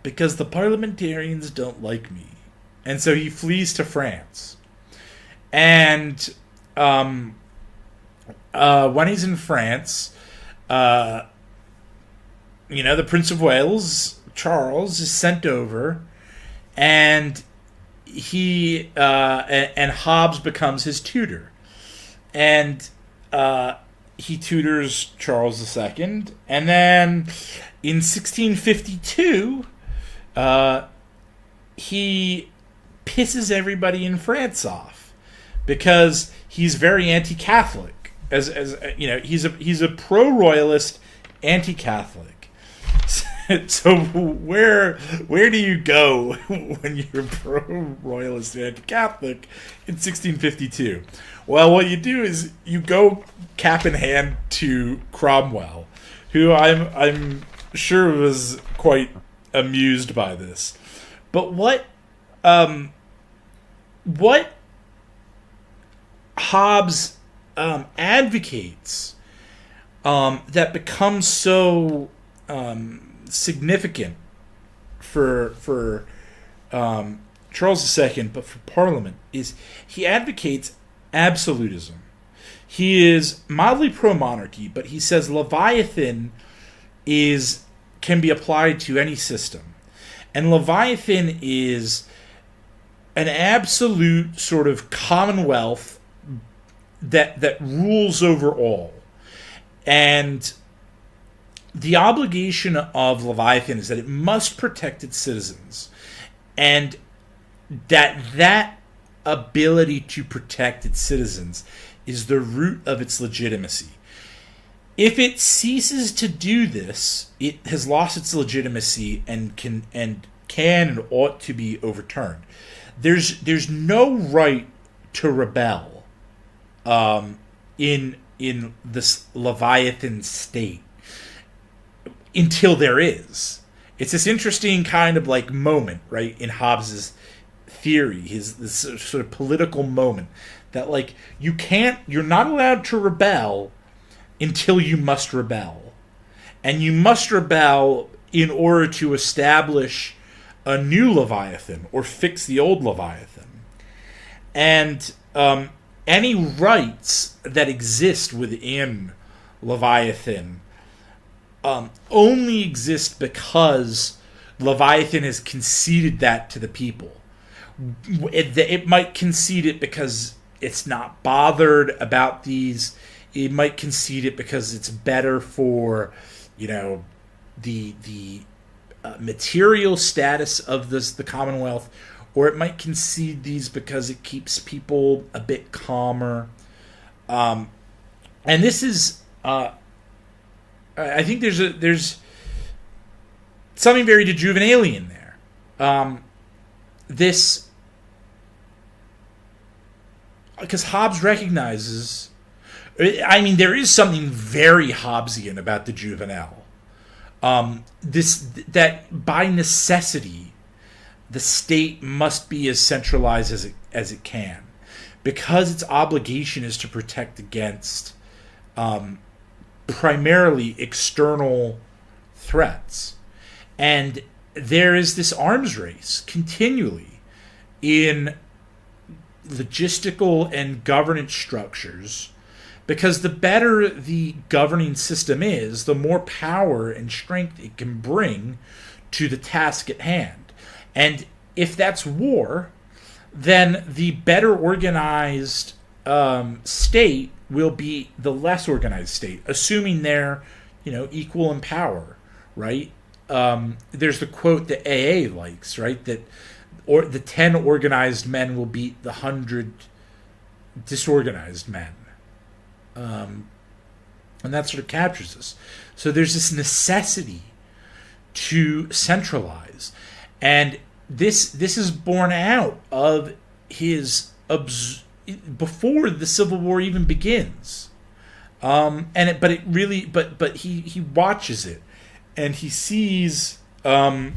because the parliamentarians don't like me. And so he flees to France. And when he's in France, the Prince of Wales, Charles, is sent over, and and Hobbes becomes his tutor. And he tutors Charles II, and then in 1652, he pisses everybody in France off because he's very anti-Catholic. As he's a pro-royalist, anti-Catholic. So where do you go when you're pro-royalist and anti-Catholic in 1652? Well, what you do is you go cap in hand to Cromwell, who I'm sure was quite amused by this. But what Hobbes advocates that becomes so significant for Charles II, but for Parliament, is he advocates absolutism. He is mildly pro-monarchy, but he says Leviathan can be applied to any system. And Leviathan is an absolute sort of commonwealth that rules over all. And the obligation of Leviathan is that it must protect its citizens. And that ability to protect its citizens is the root of its legitimacy. If it ceases to do this, it has lost its legitimacy and can and ought to be overturned. There's no right to rebel in this Leviathan state until there is. It's this interesting kind of like moment, right, in Hobbes's theory, this sort of political moment that like you're not allowed to rebel until you must rebel. And you must rebel in order to establish a new Leviathan or fix the old Leviathan. And any rights that exist within Leviathan only exist because Leviathan has conceded that to the people. It might concede it because it's not bothered about these. It might concede it because it's better for, the material status of the Commonwealth, or it might concede these because it keeps people a bit calmer. And this is, I think there's something very de Juvenalian there. Because Hobbes recognizes, there is something very Hobbesian about the Juvenal. That by necessity, the state must be as centralized as it can, because its obligation is to protect against primarily external threats. And there is this arms race continually in logistical and governance structures, because the better the governing system is, the more power and strength it can bring to the task at hand. And if that's war, then the better organized state will be the less organized state, assuming they're equal in power, right? There's the quote that AA likes, right? That the 10 organized men will beat the 100 disorganized men. And that sort of captures us. So there's this necessity to centralize. And this is born out of his before the Civil War even begins. But he watches it, and he sees what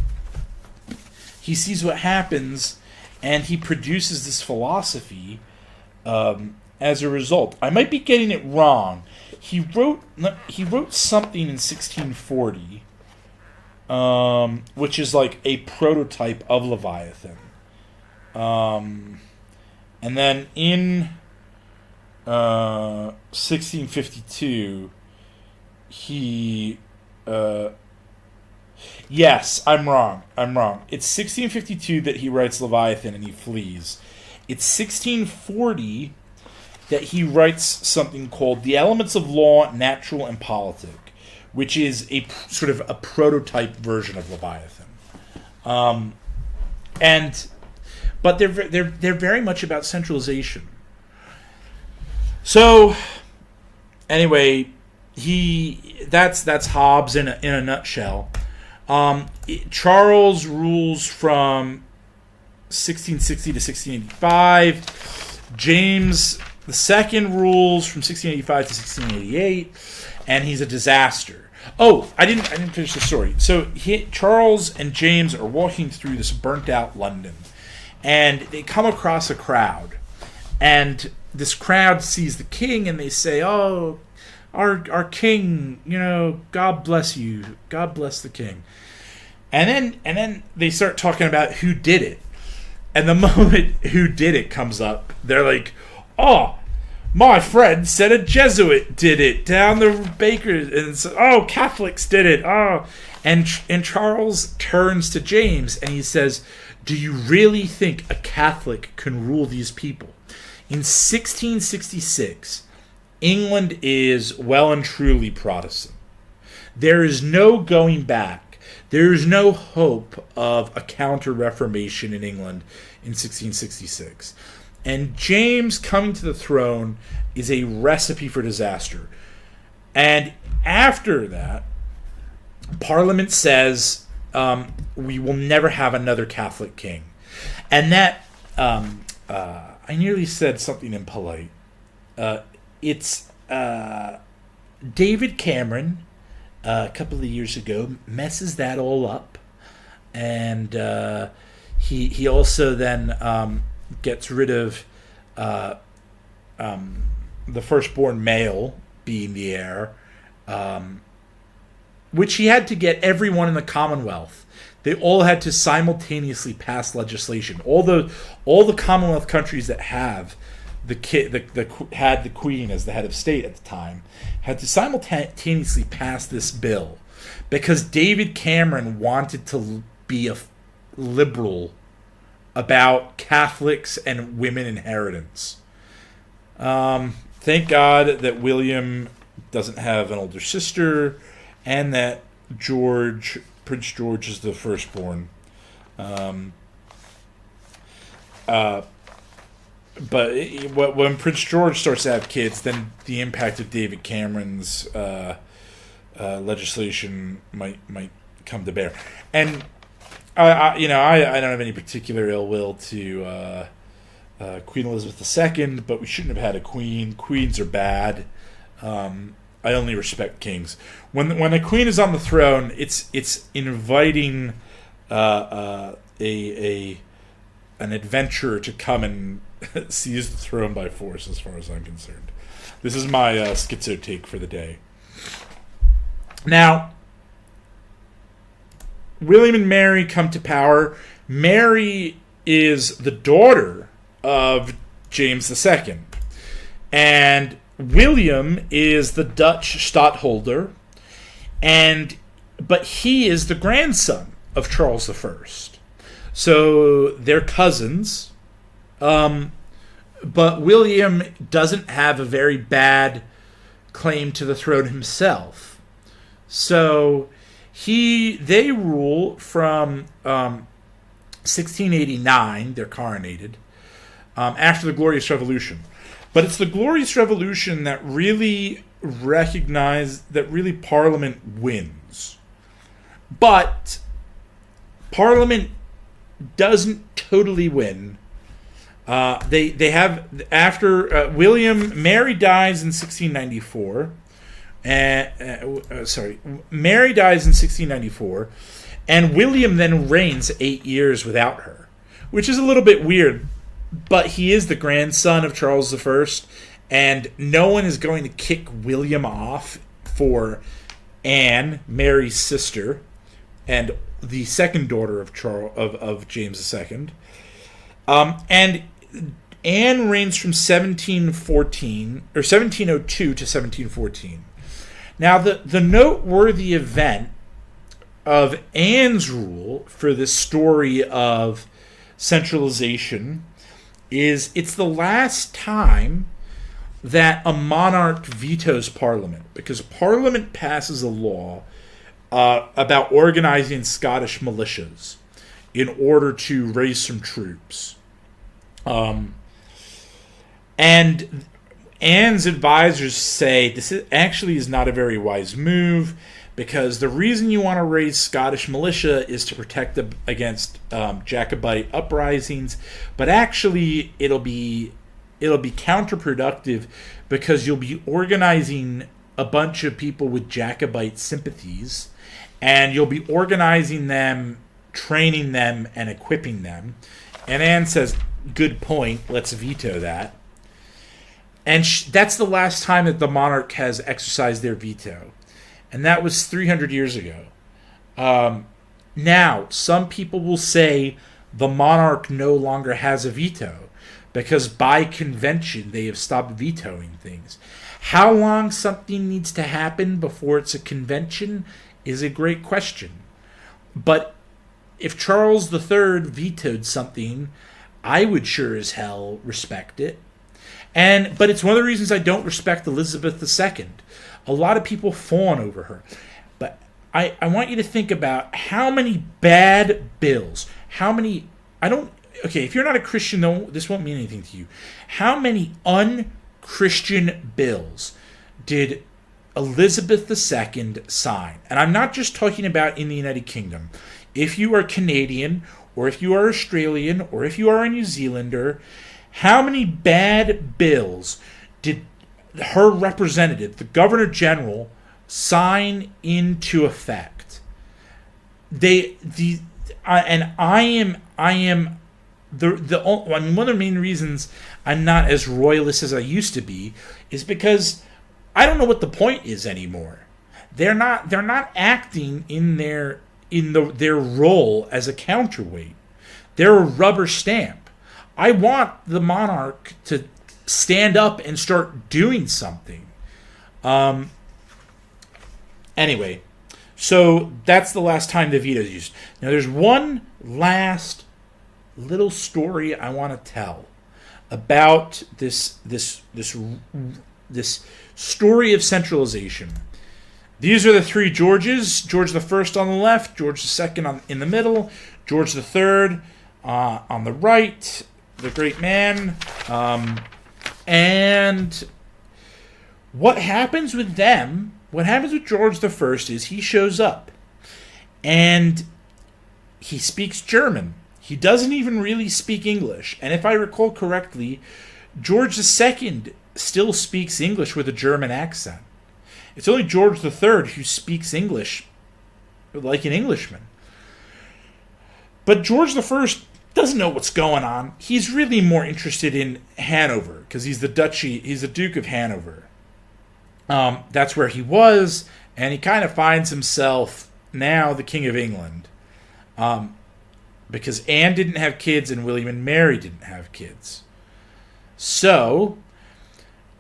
happens, and he produces this philosophy as a result. I might be getting it wrong. He wrote something in 1640, which is like a prototype of Leviathan. And then in 1652, he... yes, I'm wrong. It's 1652 that he writes Leviathan and he flees. It's 1640 that he writes something called The Elements of Law, Natural and Politic, which is a sort of a prototype version of Leviathan. But they're very much about centralization. So anyway, that's Hobbes in a nutshell. Charles rules from 1660 to 1685. James II rules from 1685 to 1688, and he's a disaster. Oh, I didn't finish the story. So Charles and James are walking through this burnt out London, and they come across a crowd, and this crowd sees the king, and they say, "Oh, our king, God bless you, God bless the king." And then they start talking about who did it. And the moment who did it comes up, they're like, "Oh, my friend said a Jesuit did it down the baker's, and so, oh, Catholics did it. Oh." And Charles turns to James and he says, "Do you really think a Catholic can rule these people?" In 1666, England is well and truly Protestant. There is no going back. There is no hope of a counter-reformation in England in 1666. And James coming to the throne is a recipe for disaster. And after that, Parliament says, we will never have another Catholic king. And that, I nearly said something impolite. It's David Cameron, a couple of years ago, messes that all up. And he also then gets rid of the firstborn male being the heir, which he had to get everyone in the Commonwealth. They all had to simultaneously pass legislation. All the Commonwealth countries that have had the Queen as the head of state at the time had to simultaneously pass this bill because David Cameron wanted to be a liberal about Catholics and women inheritance. Thank God that William doesn't have an older sister, and that Prince George is the firstborn. But when Prince George starts to have kids, then the impact of David Cameron's legislation might come to bear. And I don't have any particular ill will to Queen Elizabeth II, but we shouldn't have had a queen. Queens are bad. I only respect kings. When a queen is on the throne, it's inviting an adventurer to come and seize the throne by force, as far as I'm concerned. This is my schizo take for the day. Now, William and Mary come to power. Mary is the daughter of James II. And William is the Dutch stadtholder, but he is the grandson of Charles I. So they're cousins. But William doesn't have a very bad claim to the throne himself. So they rule from 1689, they're coronated, after the Glorious Revolution. But it's the Glorious Revolution that really Parliament wins. But Parliament doesn't totally win. They have, after Mary dies in 1694. Mary dies in 1694, and William then reigns 8 years without her, which is a little bit weird. But he is the grandson of Charles I, and no one is going to kick William off for Anne, Mary's sister, and the second daughter of James II. And Anne reigns from 1702 to 1714. Now, the noteworthy event of Anne's rule for this story of centralization is it's the last time that a monarch vetoes Parliament, because Parliament passes a law about organizing Scottish militias in order to raise some troops. And Anne's advisors say this is not a very wise move, because the reason you want to raise Scottish militia is to protect them against Jacobite uprisings, but actually it'll be counterproductive, because you'll be organizing a bunch of people with Jacobite sympathies, and you'll be organizing them, training them, and equipping them. And Anne says, good point, let's veto that. And that's the last time that the monarch has exercised their veto. And that was 300 years ago. Now, some people will say the monarch no longer has a veto, because by convention they have stopped vetoing things. How long something needs to happen before it's a convention is a great question. But if Charles III vetoed something, I would sure as hell respect it. But it's one of the reasons I don't respect Elizabeth II. A lot of people fawn over her. But I want you to think about how many bad bills, if you're not a Christian, though, this won't mean anything to you. How many un-Christian bills did Elizabeth II sign? And I'm not just talking about in the United Kingdom. If you are Canadian, or if you are Australian, or if you are a New Zealander, how many bad bills did her representative, the Governor General, sign into effect? One of the main reasons I'm not as royalist as I used to be is because I don't know what the point is anymore. They're not acting in their role as a counterweight. They're a rubber stamp. I want the monarch to stand up and start doing something. Anyway, so that's the last time the veto is used. Now, there's one last little story I want to tell about this story of centralization. These are the three Georges: George I on the left, George II in the middle, George III on the right, the great man. And what happens with them? What happens with George I is he shows up, and he speaks German. He doesn't even really speak English. And if I recall correctly, George II still speaks English with a German accent. It's only George III who speaks English like an Englishman. But George I doesn't know what's going on. He's really more interested in Hanover, because he's the Duke of Hanover. That's where he was, and he kind of finds himself now the King of England. Because Anne didn't have kids and William and Mary didn't have kids. So,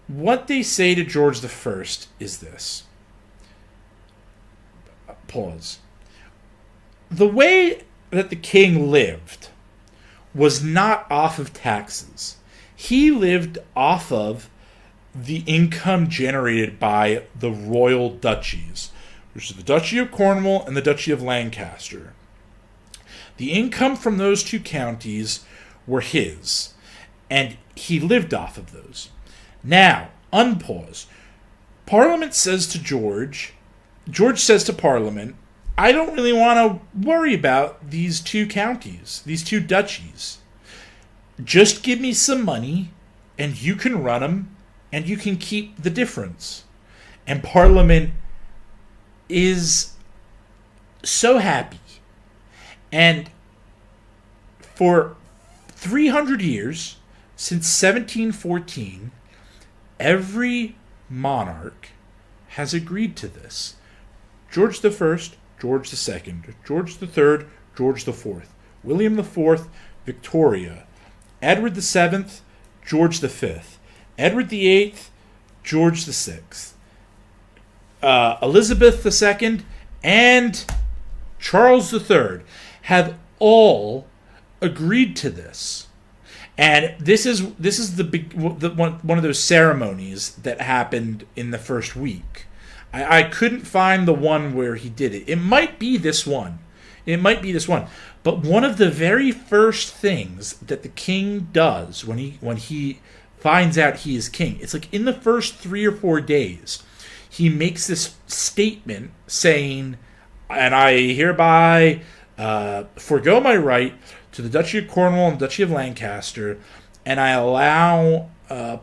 what they say to George I is this. Pause. The way that the king lived was not off of taxes. He lived off of the income generated by the royal duchies, which is the Duchy of Cornwall and the Duchy of Lancaster. The income from those two counties were his, and he lived off of those. Now, unpause. Parliament says to George says to Parliament, I don't really want to worry about these two counties, these two duchies. Just give me some money, and you can run them, and you can keep the difference. And Parliament is so happy. And for 300 years, since 1714, every monarch has agreed to this. George I, George II, George III, George IV, William IV, Victoria, Edward VII, George V, Edward VIII, George VI, Elizabeth II, and Charles III have all agreed to this. And this is one of those ceremonies that happened in the first week. I couldn't find the one where he did it. It might be this one. But one of the very first things that the king does when he finds out he is king, it's like in the first 3 or 4 days, he makes this statement saying, and I hereby forego my right to the Duchy of Cornwall and Duchy of Lancaster, and I allow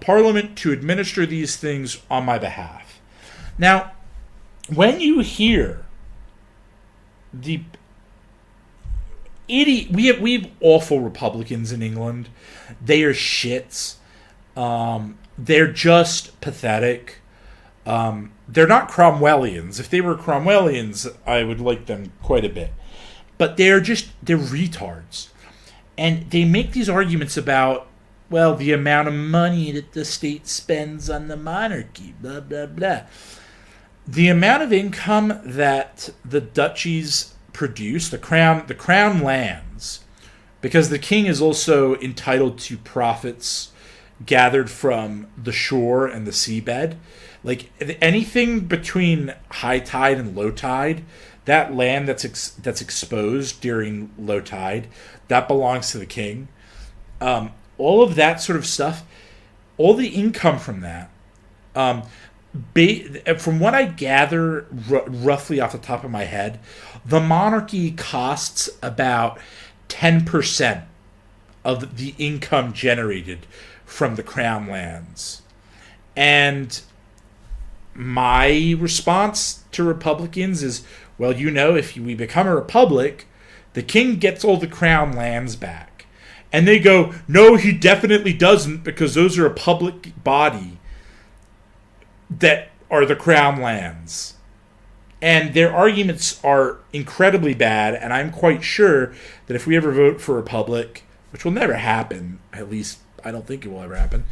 Parliament to administer these things on my behalf. Now, when you hear the idiot, we have awful Republicans in England. They are shits. They're just pathetic. They're not Cromwellians. If they were Cromwellians, I would like them quite a bit. But they're retards. And they make these arguments about, well, the amount of money that the state spends on the monarchy, blah, blah, blah. The amount of income that the duchies produce, the crown lands, because the king is also entitled to profits gathered from the shore and the seabed. Like anything between high tide and low tide, that land that's exposed during low tide, that belongs to the king. All of that sort of stuff, all the income from that, from what I gather roughly off the top of my head, the monarchy costs about 10% of the income generated from the crown lands. And my response to Republicans is, well, if we become a republic, the king gets all the crown lands back. And they go, no, he definitely doesn't, because those are a public body that are the crown lands. And their arguments are incredibly bad, and I'm quite sure that if we ever vote for a republic, which will never happen, at least I don't think it will ever happen,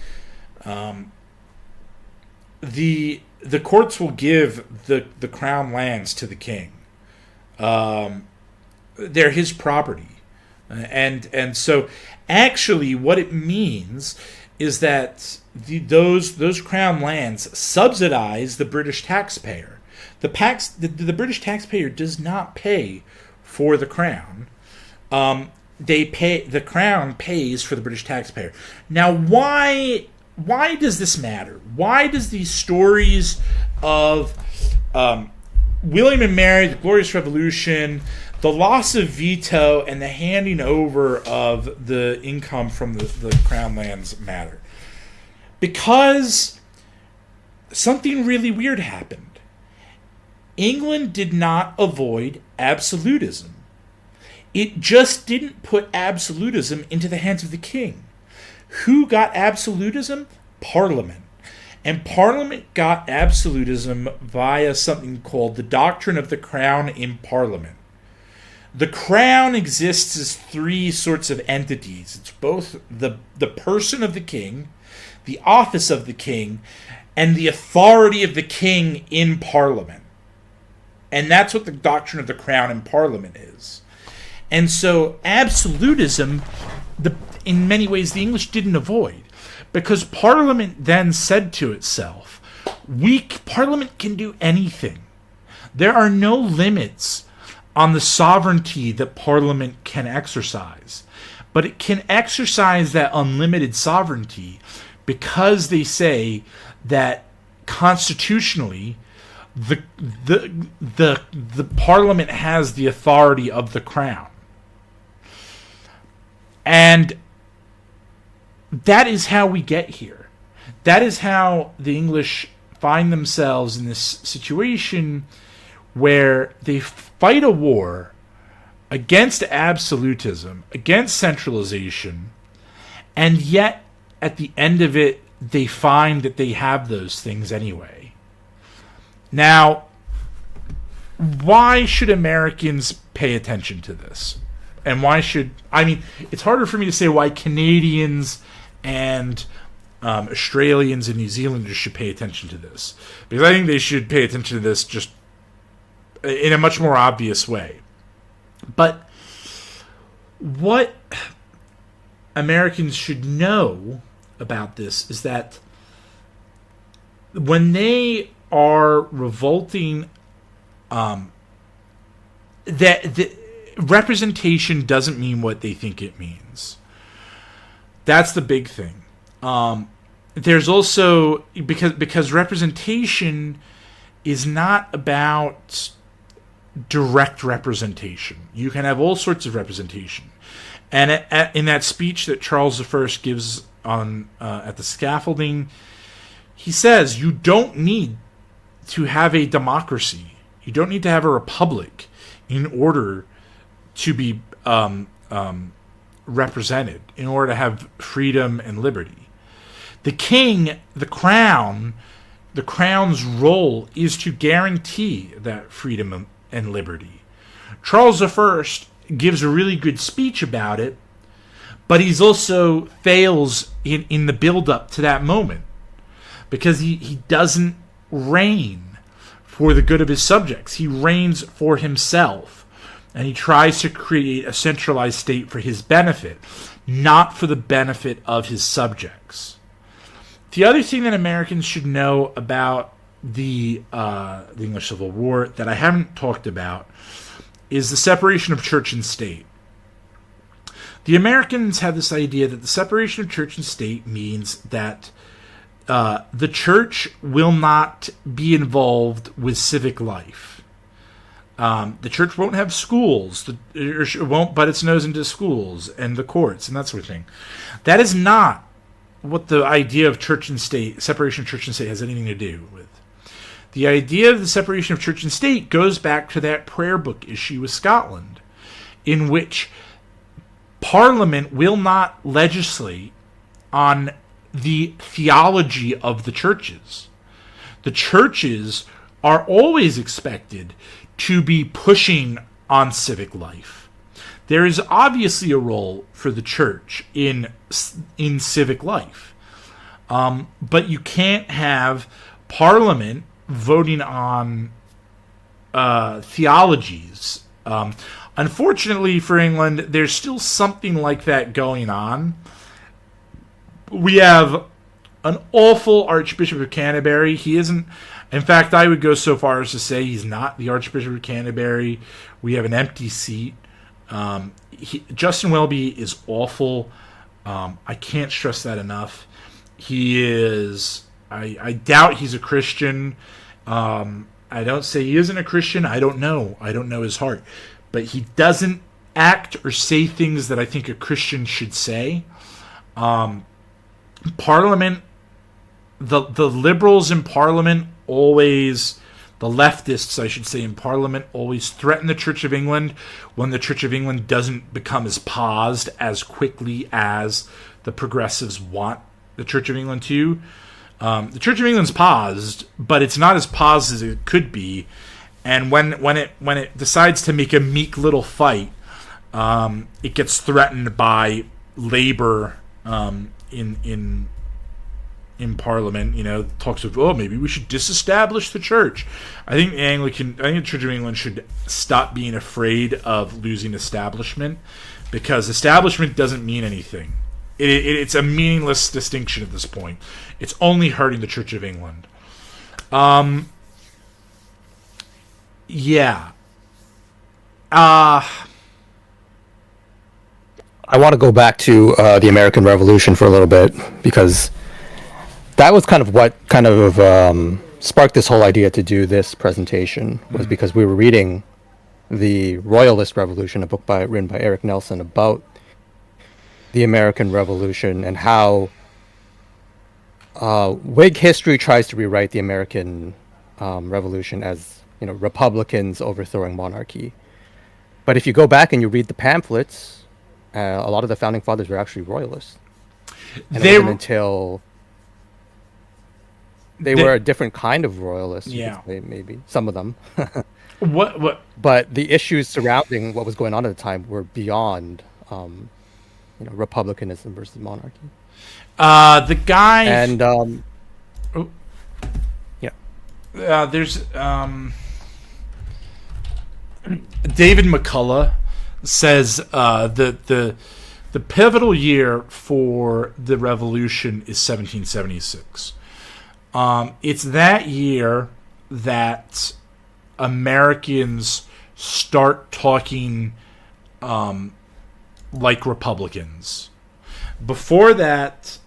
the courts will give the crown lands to the king. They're his property. And so actually what it means is that those crown lands subsidize the British taxpayer. The British taxpayer does not pay for the crown. The crown pays for the British taxpayer. Now, why does this matter? Why does these stories of William and Mary, the Glorious Revolution, the loss of veto, and the handing over of the income from the crown lands matter? Because something really weird happened. England did not avoid absolutism. It just didn't put absolutism into the hands of the king. Who got absolutism? Parliament. And Parliament got absolutism via something called the doctrine of the crown in Parliament. The crown exists as 3 sorts of entities. It's both the person of the king, the office of the king, and the authority of the king in Parliament. And that's what the doctrine of the crown in Parliament is. And so absolutism, in many ways, the English didn't avoid. Because Parliament then said to itself, Parliament can do anything. There are no limits on the sovereignty that Parliament can exercise. But it can exercise that unlimited sovereignty because they say that constitutionally the parliament has the authority of the crown. And that is how we get here. That is how the English find themselves in this situation where they fight a war against absolutism, against centralization, and yet at the end of it, they find that they have those things anyway. Now, why should Americans pay attention to this? And why should... I mean, it's harder for me to say why Canadians and Australians and New Zealanders should pay attention to this. Because I think they should pay attention to this just in a much more obvious way. But what Americans should know about this is that when they are revolting, that the representation doesn't mean what they think it means. That's the big thing. There's also because representation is not about direct representation. You can have all sorts of representation, and in that speech that Charles I gives on at the scaffolding, he says you don't need to have a democracy. You don't need to have a republic in order to be represented, in order to have freedom and liberty. The king, the crown's role is to guarantee that freedom and liberty. Charles I gives a really good speech about it, but he's also fails in the build-up to that moment, because he doesn't reign for the good of his subjects. He reigns for himself, and he tries to create a centralized state for his benefit, not for the benefit of his subjects. The other thing that Americans should know about the English Civil War that I haven't talked about is the separation of church and state. The Americans have this idea that the separation of church and state means that the church will not be involved with civic life. The church won't have schools, it won't butt its nose into schools and the courts and that sort of thing. That is not what the idea of church and state, separation of church and state, has anything to do with. The idea of the separation of church and state goes back to that prayer book issue with Scotland, in which Parliament will not legislate on the theology of the churches. The churches are always expected to be pushing on civic life. There is obviously a role for the church in civic life, but you can't have Parliament voting on theologies. Unfortunately for England, there's still something like that going on. We have an awful Archbishop of Canterbury. He isn't... In fact, I would go so far as to say he's not the Archbishop of Canterbury. We have an empty seat. Justin Welby is awful. I can't stress that enough. He is... I doubt he's a Christian. I don't say he isn't a Christian. I don't know. I don't know his heart. But he doesn't act or say things that I think a Christian should say. Parliament, the liberals in Parliament always, the leftists, I should say, in Parliament always threaten the Church of England when the Church of England doesn't become as paused as quickly as the progressives want the Church of England to. The Church of England's paused, but it's not as paused as it could be. And when it decides to make a meek little fight, it gets threatened by Labour in Parliament. You know, talks of, oh, maybe we should disestablish the church. I think the Church of England should stop being afraid of losing establishment, because establishment doesn't mean anything. It's a meaningless distinction at this point. It's only hurting the Church of England. Yeah. I want to go back to the American Revolution for a little bit, because that was kind of what sparked this whole idea to do this presentation, was because we were reading The Royalist Revolution, a book written by Eric Nelson about the American Revolution and how Whig history tries to rewrite the American Revolution as, Republicans overthrowing monarchy. But if you go back and you read the pamphlets, a lot of the founding fathers were actually royalists. And it wasn't until they were a different kind of royalist, maybe some of them. What? But the issues surrounding what was going on at the time were beyond, republicanism versus monarchy. The guy and there's David McCullough says the pivotal year for the revolution is 1776. It's that year that Americans start talking like Republicans. Before that,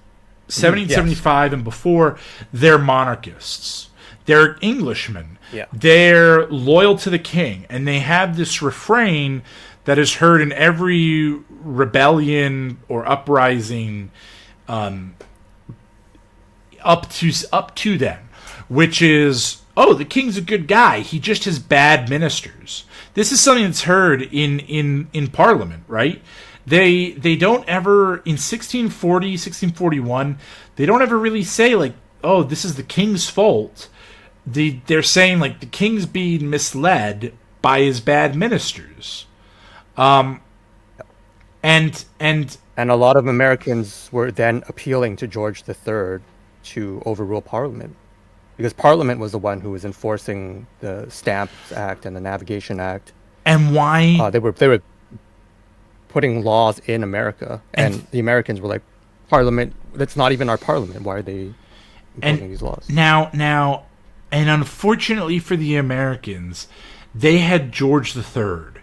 1775 and before, they're monarchists. They're Englishmen. Yeah. They're loyal to the king, and they have this refrain that is heard in every rebellion or uprising up to them, which is, oh, the king's a good guy. He just has bad ministers. This is something that's heard in Parliament, right? They don't ever, in 1640, 1641, they don't ever really say, like, oh, this is the king's fault. They're saying, like, the king's being misled by his bad ministers. And a lot of Americans were then appealing to George III to overrule Parliament, because Parliament was the one who was enforcing the Stamps Act and the Navigation Act. And why? They were putting laws in America, and the Americans were like, Parliament, that's not even our Parliament. Why are they imposing these laws? Now, and unfortunately for the Americans, they had George III,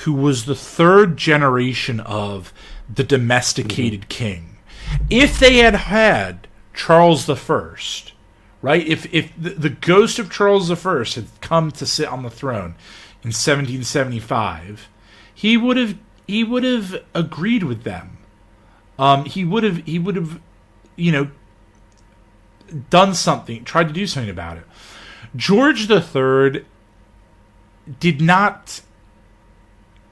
who was the third generation of the domesticated king. If they had Charles I, right? If the ghost of Charles I had come to sit on the throne in 1775, he would have agreed with them. He would have done something, tried to do something about it. George III did not.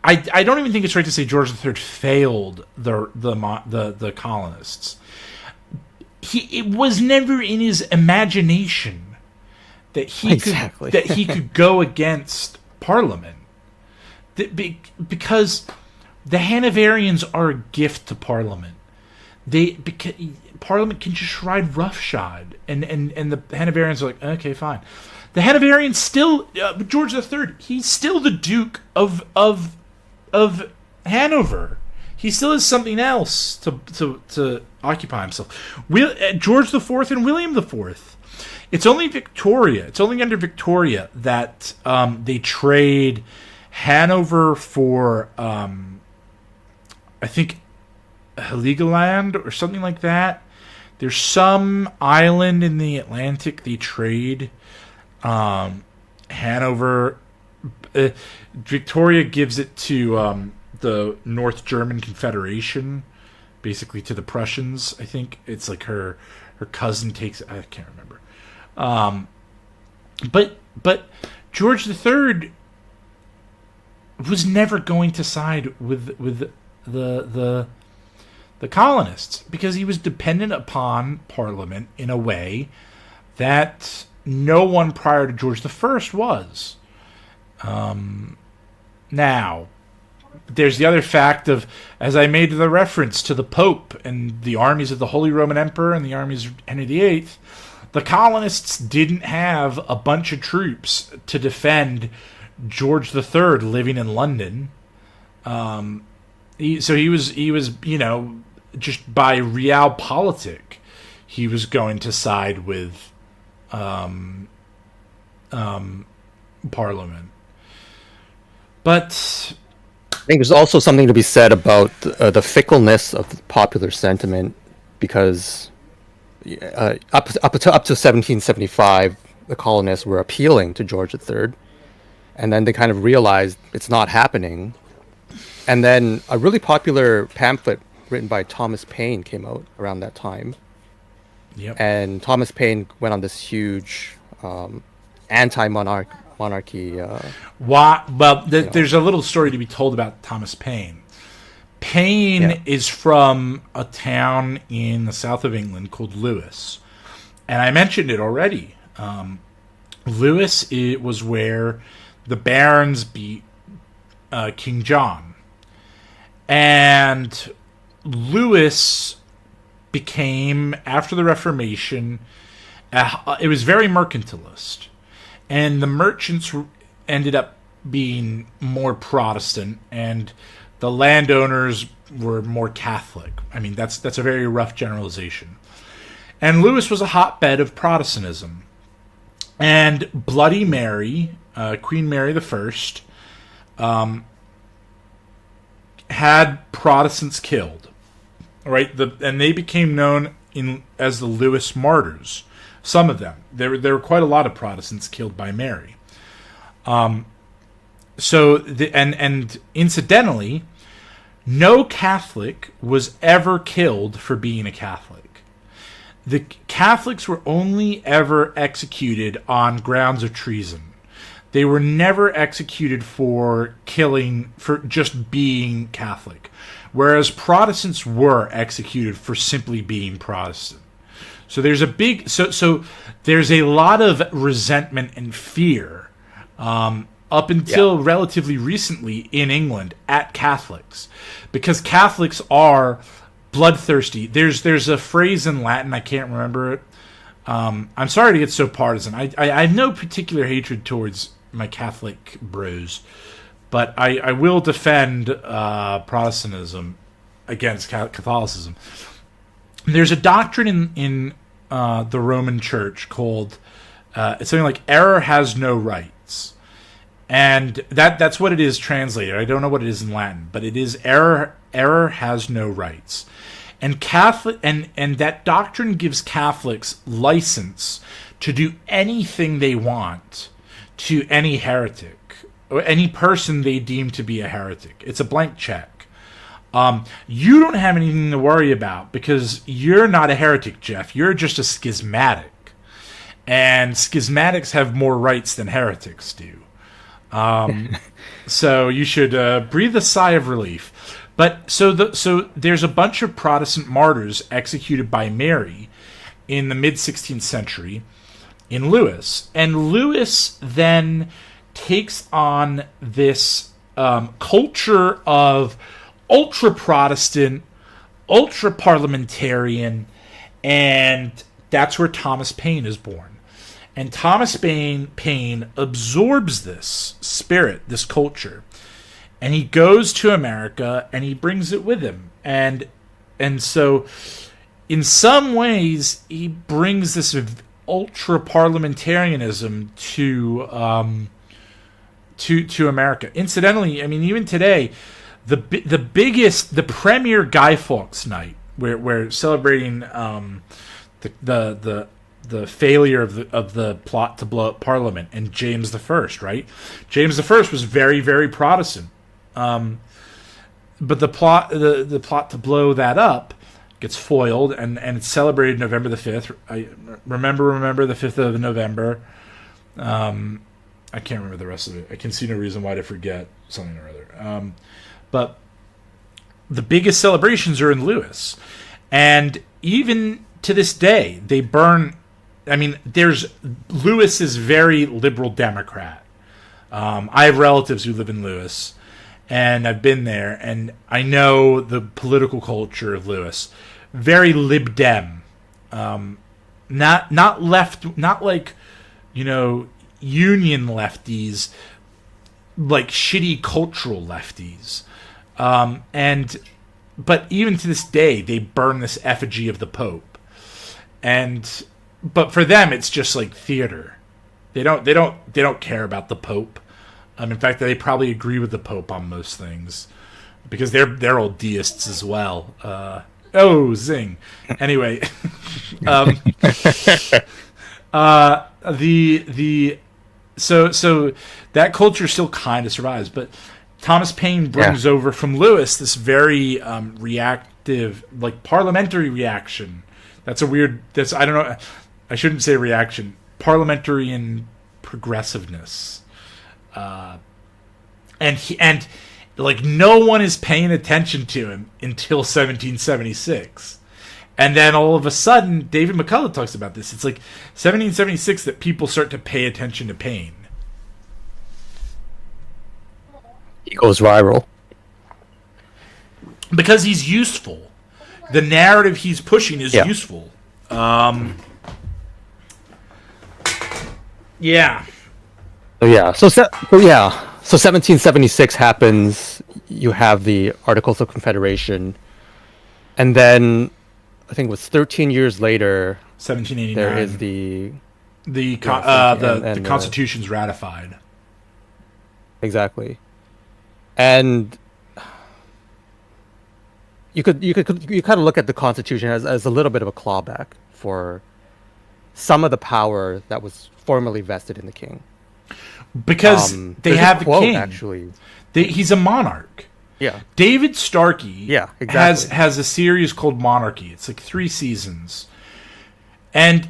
I don't even think it's right to say George III failed the colonists. It was never in his imagination that he could go against Parliament, because the Hanoverians are a gift to Parliament. Because Parliament can just ride roughshod, and the Hanoverians are like, okay, fine. The Hanoverians still, George III, he's still the Duke of Hanover. He still has something else to occupy himself. George IV and William IV. It's only Victoria. It's only under Victoria that they trade Hanover for, I think, Heligoland or something like that. There's some island in the Atlantic they trade. Hanover. Victoria gives it to the North German Confederation, basically to the Prussians. I think it's like her cousin takes. I can't remember. But George III was never going to side with the colonists, because he was dependent upon Parliament in a way that no one prior to George I was. Now, there's the other fact of, as I made the reference to the Pope and the armies of the Holy Roman Emperor and the armies of Henry VIII, the colonists didn't have a bunch of troops to defend George III living in London. He was just by realpolitik, he was going to side with Parliament. But I think there's also something to be said about the fickleness of popular sentiment, because up to 1775, the colonists were appealing to George III, and then they kind of realized it's not happening. And then a really popular pamphlet written by Thomas Paine came out around that time. Yep. And Thomas Paine went on this huge anti-monarchy. There's a little story to be told about Thomas Paine. Paine is from a town in the south of England called Lewes. And I mentioned it already. Lewes, it was where the barons beat King John. And Lewes became, after the Reformation, it was very mercantilist. And the merchants ended up being more Protestant, and the landowners were more Catholic. I mean, that's a very rough generalization. And Lewes was a hotbed of Protestantism. And Bloody Mary, Queen Mary I, had Protestants killed, right? And they became known as the Lewes Martyrs. Some of them. There were quite a lot of Protestants killed by Mary. And incidentally, no Catholic was ever killed for being a Catholic. The Catholics were only ever executed on grounds of treason. They were never executed for just being Catholic, whereas Protestants were executed for simply being Protestant. So there's there's a lot of resentment and fear up until relatively recently in England at Catholics, because Catholics are bloodthirsty. There's a phrase in Latin, I can't remember it. I'm sorry to get so partisan. I have no particular hatred towards my Catholic bros, but I will defend Protestantism against Catholicism. There's a doctrine in the Roman Church called it's something like error has no rights, and that's what it is translated. I don't know what it is in Latin, but it is error has no rights. And Catholic and that doctrine gives Catholics license to do anything they want to any heretic or any person they deem to be a heretic. It's a blank check. You don't have anything to worry about because you're not a heretic, Jeff. You're just a schismatic. And schismatics have more rights than heretics do. So you should breathe a sigh of relief. But so there's a bunch of Protestant martyrs executed by Mary in the mid-16th century in Lewes. And Lewes then takes on this culture of ultra-Protestant, ultra-parliamentarian, and that's where Thomas Paine is born. And Thomas Paine absorbs this spirit, this culture, and he goes to America and he brings it with him. And so in some ways he brings this ultra-parliamentarianism to America. Incidentally, I mean, even today, the premier Guy Fawkes night, we're celebrating the failure of the plot to blow up Parliament and James I, right? James I was very, very Protestant, but the plot to blow that up gets foiled, and it's celebrated November the 5th. I remember the 5th of November. I can't remember the rest of it. I can see no reason why to forget something or other. But the biggest celebrations are in Lewes. And even to this day, they burn... I mean, Lewes is very liberal Democrat. I have relatives who live in Lewes, and I've been there, and I know the political culture of Lewes. Very Lib Dem. Not left... Not like, union lefties, like shitty cultural lefties. But even to this day, they burn this effigy of the Pope. But for them, it's just like theater. They don't care about the Pope. In fact, they probably agree with the Pope on most things because they're all deists as well. Zing. Anyway, So that culture still kind of survives, but Thomas Paine brings over from Lewis this very reactive, like parliamentary reaction. That's a weird. That's I don't know. I shouldn't say reaction. Parliamentarian progressiveness, and like no one is paying attention to him until 1776. And then all of a sudden, David McCullough talks about this. It's like 1776 that people start to pay attention to Paine. He goes viral. Because he's useful. The narrative he's pushing is useful. Yeah. So 1776 happens. You have the Articles of Confederation. And then I think it was 13 years later. 1789. There is the Constitution's ratified. Exactly, and you kind of look at the Constitution as a little bit of a clawback for some of the power that was formerly vested in the king. Because they have the king. Actually, he's a monarch. Yeah. David Starkey exactly. has a series called Monarchy. It's like 3 seasons. And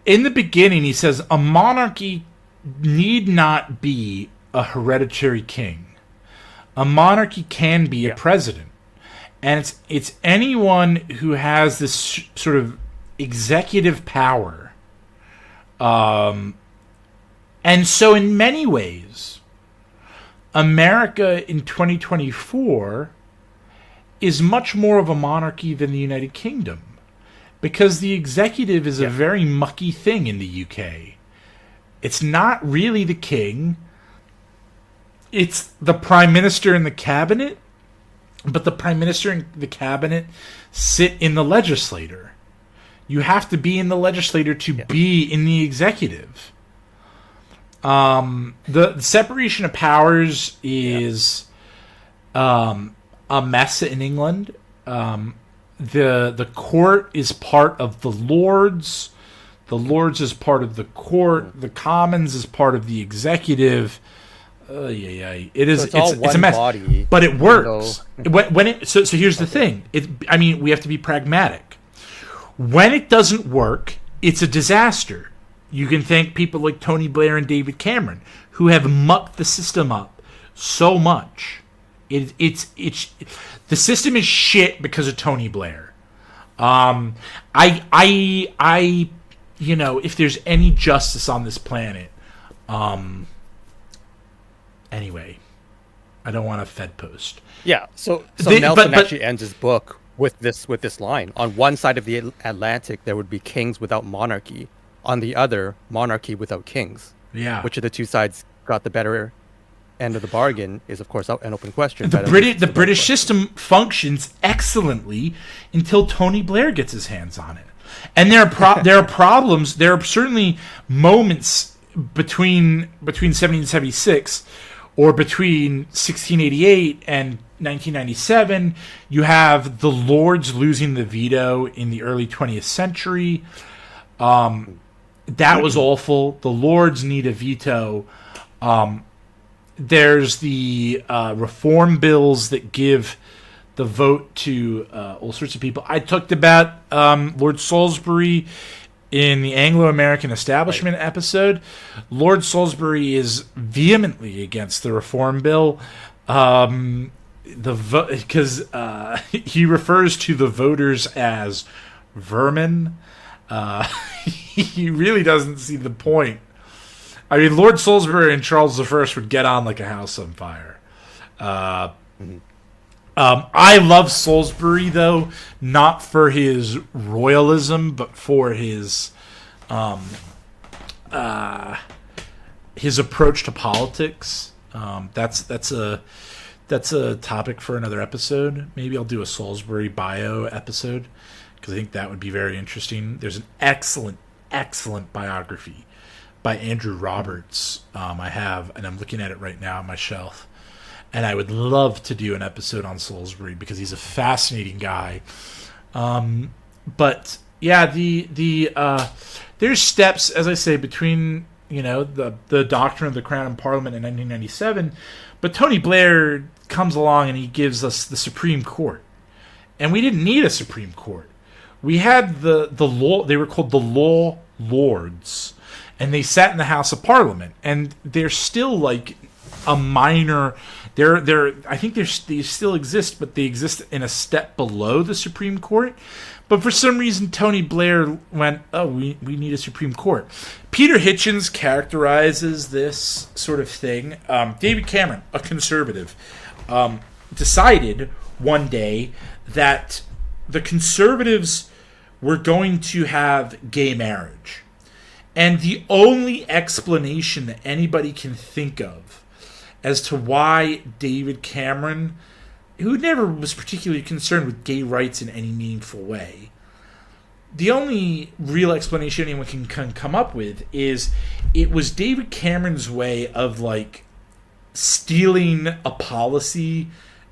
in the beginning, he says, a monarchy need not be a hereditary king. A monarchy can be a president. And it's anyone who has this sort of executive power. And so in many ways, America in 2024 is much more of a monarchy than the United Kingdom, because the executive is a very mucky thing in the UK. It's not really the king. It's the prime minister and the cabinet, but the prime minister and the cabinet sit in the legislature. You have to be in the legislature to be in the executive. The separation of powers is a mess in England. The court is part of the Lords. The Lords is part of the court. The Commons is part of the executive. It is. It's a mess, body, but it works. So here's the thing. We have to be pragmatic. When it doesn't work, it's a disaster. You can thank people like Tony Blair and David Cameron, who have mucked the system up so much. The system is shit because of Tony Blair. If there's any justice on this planet, anyway, I don't want a Fed post. Yeah. So Nelson actually ends his book with this line: on one side of the Atlantic, there would be kings without monarchy. On the other, monarchy without kings. Yeah. Which of the two sides got the better end of the bargain is, of course, an open question. The British system functions excellently until Tony Blair gets his hands on it. And there are problems. There are certainly moments between 1776 or between 1688 and 1997. You have the Lords losing the veto in the early 20th century. That was awful. The Lords need a veto. There's the reform bills that give the vote to all sorts of people. I talked about Lord Salisbury in the Anglo-American Establishment episode. Lord Salisbury is vehemently against the reform bill because he refers to the voters as vermin. He really doesn't see the point. I mean, Lord Salisbury and Charles I would get on like a house on fire. I love Salisbury, though, not for his royalism, but for his approach to politics. That's a topic for another episode. Maybe I'll do a Salisbury bio episode, because I think that would be very interesting. There's an excellent biography by Andrew Roberts I have, and I'm looking at it right now on my shelf. And I would love to do an episode on Salisbury because he's a fascinating guy. But yeah, there's steps, as I say, between the Doctrine of the Crown and Parliament in 1997, but Tony Blair comes along and he gives us the Supreme Court, and we didn't need a Supreme Court. We had the law. They were called the Law Lords, and they sat in the House of Parliament, and they're still like a minor. I think they still exist, but they exist in a step below the Supreme Court. But for some reason, Tony Blair went, oh, we need a Supreme Court. Peter Hitchens characterizes this sort of thing. David Cameron, a conservative, decided one day that the conservatives were going to have gay marriage. And the only explanation that anybody can think of as to why David Cameron, who never was particularly concerned with gay rights in any meaningful way, the only real explanation anyone can come up with is it was David Cameron's way of like stealing a policy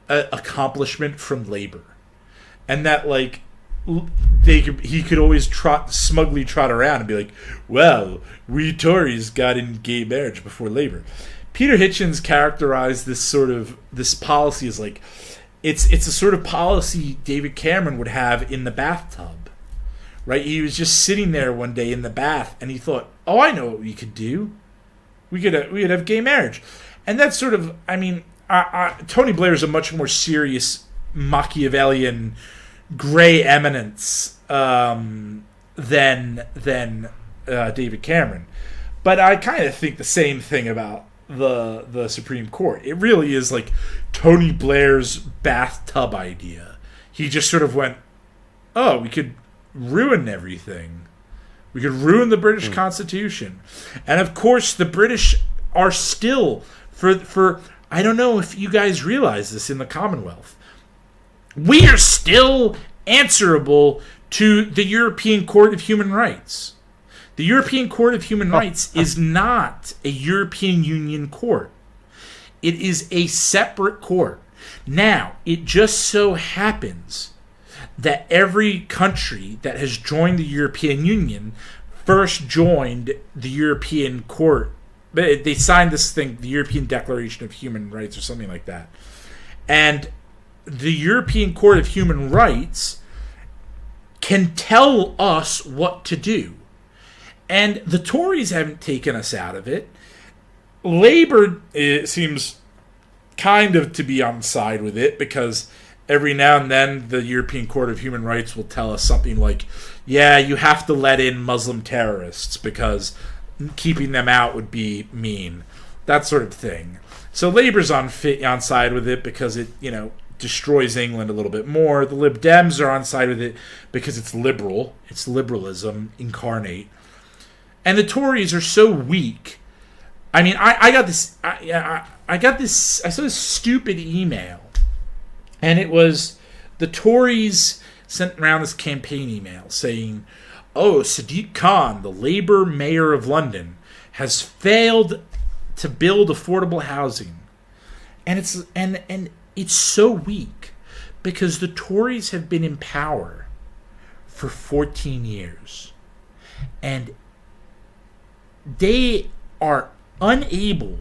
accomplishment from Labor, and that like he could always smugly trot around and be like, well, we Tories got in gay marriage before Labor. Peter Hitchens characterized this policy as like it's a sort of policy David Cameron would have in the bathtub, right? He was just sitting there one day in the bath and he thought, oh, I know what we could do. We could have gay marriage. And that's sort of, I mean, Tony Blair is a much more serious Machiavellian gray eminence than David Cameron. But I kind of think the same thing about the Supreme Court. It really is like Tony Blair's bathtub idea. He just sort of went, oh, we could ruin everything. We could ruin the British Constitution. And of course the British are still, for I don't know if you guys realize this in the Commonwealth, we are still answerable to the European Court of Human Rights. The European Court of Human Rights is not a European Union court. It is a separate court. Now, it just so happens that every country that has joined the European Union first joined the European Court. They signed this thing, the European Declaration of Human Rights or something like that. And the European Court of Human Rights can tell us what to do. And the Tories haven't taken us out of it. Labour, it seems kind of to be on side with it, because every now and then the European Court of Human Rights will tell us something like, yeah, you have to let in Muslim terrorists because keeping them out would be mean. That sort of thing. So Labour's on side with it because it, destroys England a little bit more. The Lib Dems are on side with it because it's liberal. It's liberalism incarnate. And the Tories are so weak. I mean, I got this. I saw this stupid email, and it was the Tories sent around this campaign email saying, "Oh, Sadiq Khan, the Labour mayor of London, has failed to build affordable housing," and it's so weak because the Tories have been in power for 14 years, and they are unable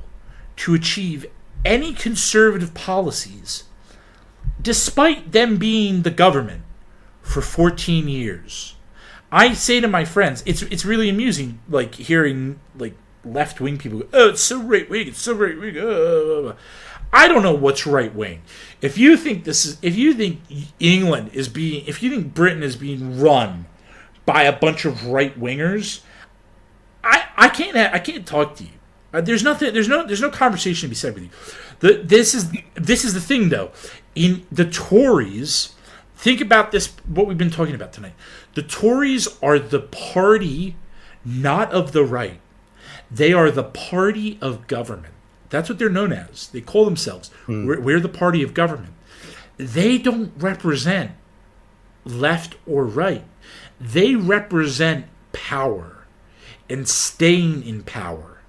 to achieve any conservative policies despite them being the government for 14 years. I say to my friends, it's really amusing, like hearing like left-wing people go, oh, it's so right-wing, it's so right-wing. I don't know what's right-wing. If you think England is being, if you think Britain is being run by a bunch of right-wingers, I can't talk to you. There's no conversation to be said with you. This is the thing though. In the Tories, think about this. What we've been talking about tonight. The Tories are the party, not of the right. They are the party of government. That's what they're known as. They call themselves. We're the party of government. They don't represent left or right. They represent power and staying in power.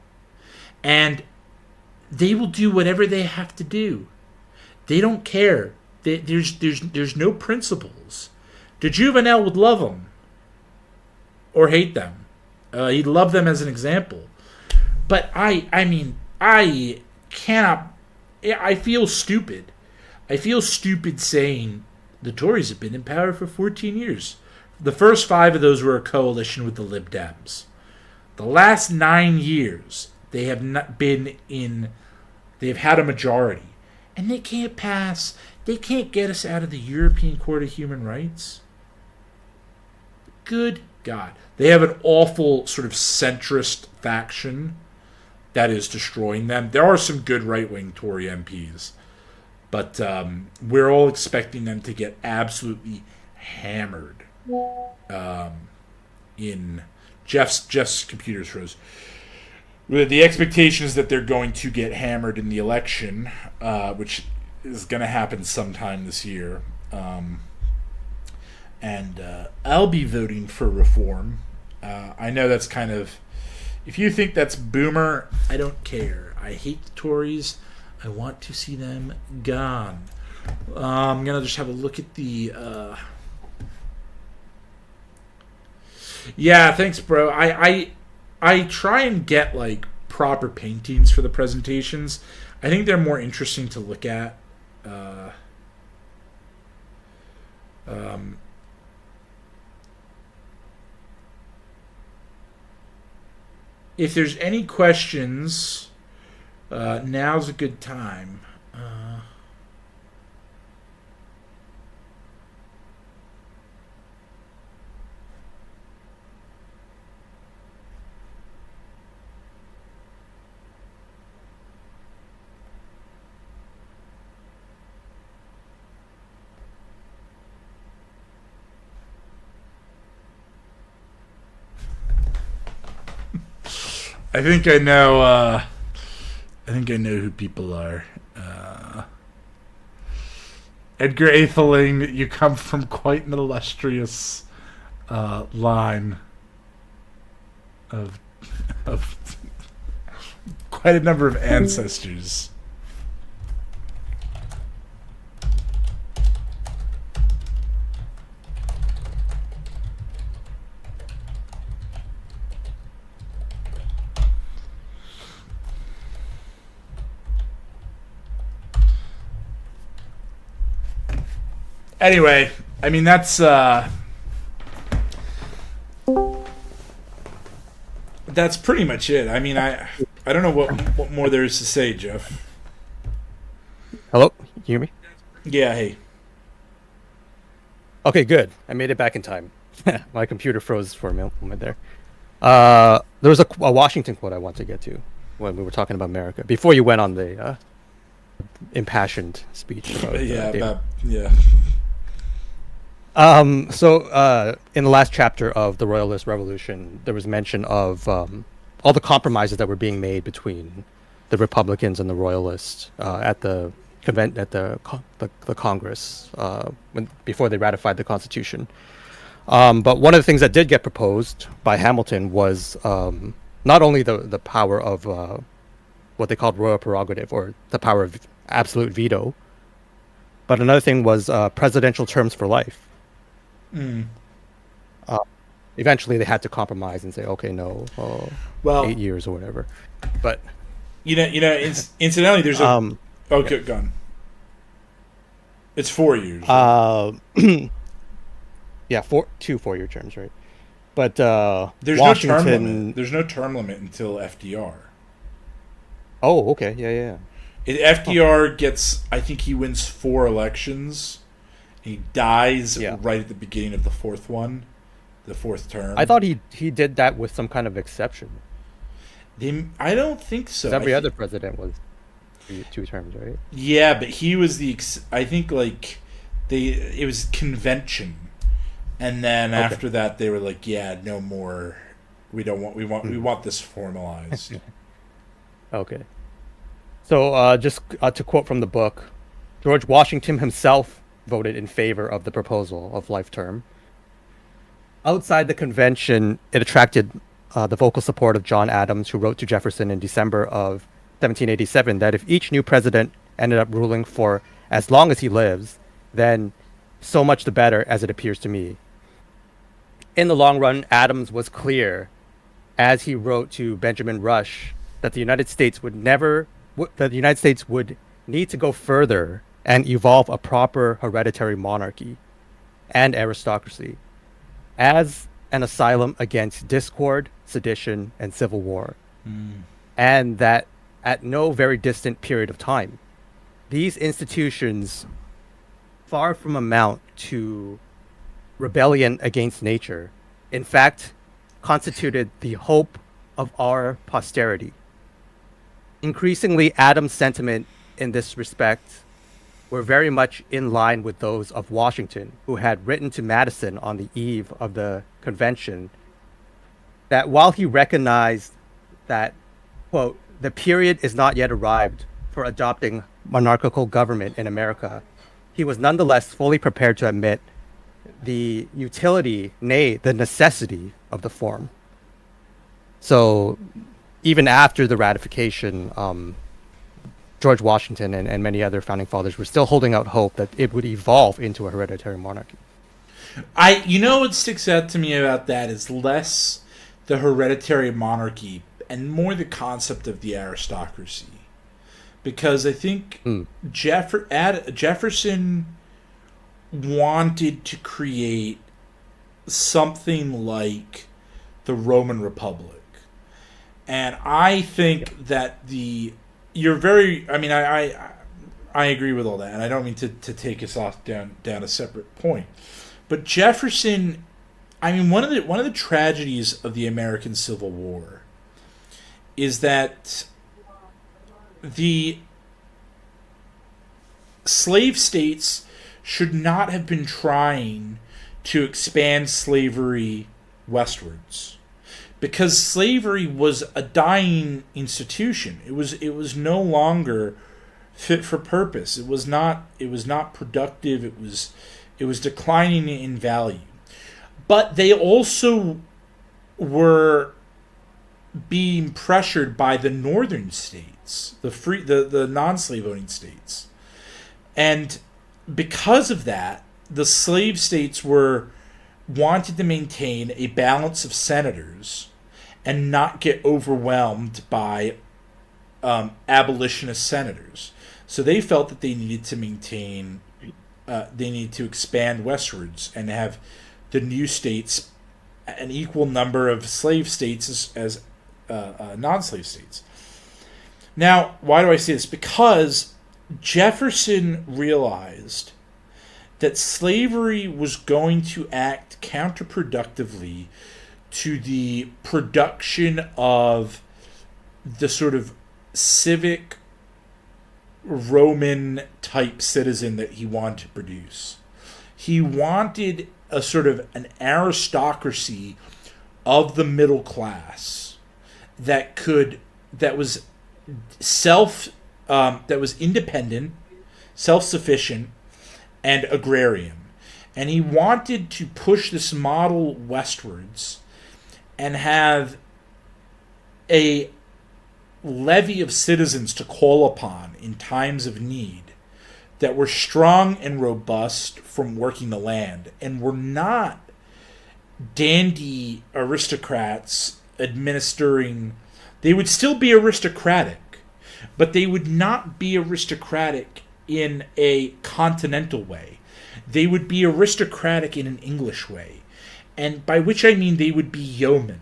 And they will do whatever they have to do. They don't care. There's no principles. De Juvenel would love them. or hate them. He loved them as an example. But I mean, I cannot. I feel stupid. I feel stupid saying the Tories have been in power for 14 years. The first 5 of those were a coalition with the Lib Dems. The last 9 years, they have not been in. They've had a majority, and they can't pass. They can't get us out of the European Court of Human Rights. Good God. They have an awful sort of centrist faction that is destroying them. There are some good right-wing Tory MPs, but we're all expecting them to get absolutely hammered. In Jeff's computer's froze. The expectation is that they're going to get hammered in the election, which is going to happen sometime this year. And I'll be voting for reform. I know that's kind of... If you think that's boomer, I don't care. I hate the Tories. I want to see them gone. I'm going to just have a look at the... Yeah, thanks, bro. I try and get, like, proper paintings for the presentations. I think they're more interesting to look at. If there's any questions, now's a good time. I think I know who people are. Edgar Atheling, you come from quite an illustrious line of quite a number of ancestors. Anyway, I mean that's pretty much it. I mean I don't know what more there is to say, Jeff. Hello, you hear me? Yeah, hey. Okay, good. I made it back in time. My computer froze for a moment there. There was a Washington quote I want to get to when we were talking about America before you went on the impassioned speech. About, yeah. So in the last chapter of the Royalist Revolution, there was mention of all the compromises that were being made between the Republicans and the Royalists at the Congress before they ratified the Constitution. But one of the things that did get proposed by Hamilton was not only the power of what they called royal prerogative, or the power of absolute veto, but another thing was presidential terms for life. Eventually, they had to compromise and say, "Okay, no, 8 years or whatever." But incidentally, there's a okay, gone. It's 4 years. Yeah, 2 4-year terms, right? But there's Washington... no term limit. There's no term limit until FDR. Oh, okay, yeah. FDR gets, I think he wins 4 elections. He dies right at the beginning of the 4th one, the 4th term. I thought he did that with some kind of exception. I don't think so. Every other president was 2 terms, right? Yeah, but he was I think like it was convention, and then after that they were like, yeah, no more. We want this formalized. Okay. So just to quote from the book, George Washington himself voted in favor of the proposal of life term. Outside the convention, it attracted the vocal support of John Adams, who wrote to Jefferson in December of 1787 that if each new president ended up ruling for as long as he lives, then so much the better, as it appears to me. in the long run, Adams was clear, as he wrote to Benjamin Rush, that the United States would need to go further and evolve a proper hereditary monarchy and aristocracy as an asylum against discord, sedition, and civil war. And that at no very distant period of time, these institutions, far from amount to rebellion against nature, in fact, constituted the hope of our posterity. Increasingly, Adams' sentiment in this respect were very much in line with those of Washington, who had written to Madison on the eve of the convention that while he recognized that, quote, the period is not yet arrived for adopting monarchical government in America, he was nonetheless fully prepared to admit the utility, nay, the necessity of the form. So even after the ratification, George Washington and many other founding fathers were still holding out hope that it would evolve into a hereditary monarchy. What sticks out to me about that is less the hereditary monarchy and more the concept of the aristocracy. Because I think Jefferson wanted to create something like the Roman Republic. And I think that I agree with all that, and I don't mean to take us off down a separate point. But Jefferson, one of the tragedies of the American Civil War is that the slave states should not have been trying to expand slavery westwards, because slavery was a dying institution. It was no longer fit for purpose. It was not productive. It was declining in value. But they also were being pressured by the northern states, the non-slave owning states. And because of that, the slave states wanted to maintain a balance of senators and not get overwhelmed by abolitionist senators. So they felt that they needed to expand westwards and have the new states an equal number of slave states as non-slave states. Now, why do I say this? Because Jefferson realized that slavery was going to act counterproductively to the production of the sort of civic Roman type citizen that he wanted to produce. He wanted a sort of an aristocracy of the middle class that was independent, self-sufficient, and agrarian. And he wanted to push this model westwards and have a levy of citizens to call upon in times of need that were strong and robust from working the land and were not dandy aristocrats administering. They would still be aristocratic, but they would not be aristocratic in a continental way. They would be aristocratic in an English way, and by which I mean they would be yeomen.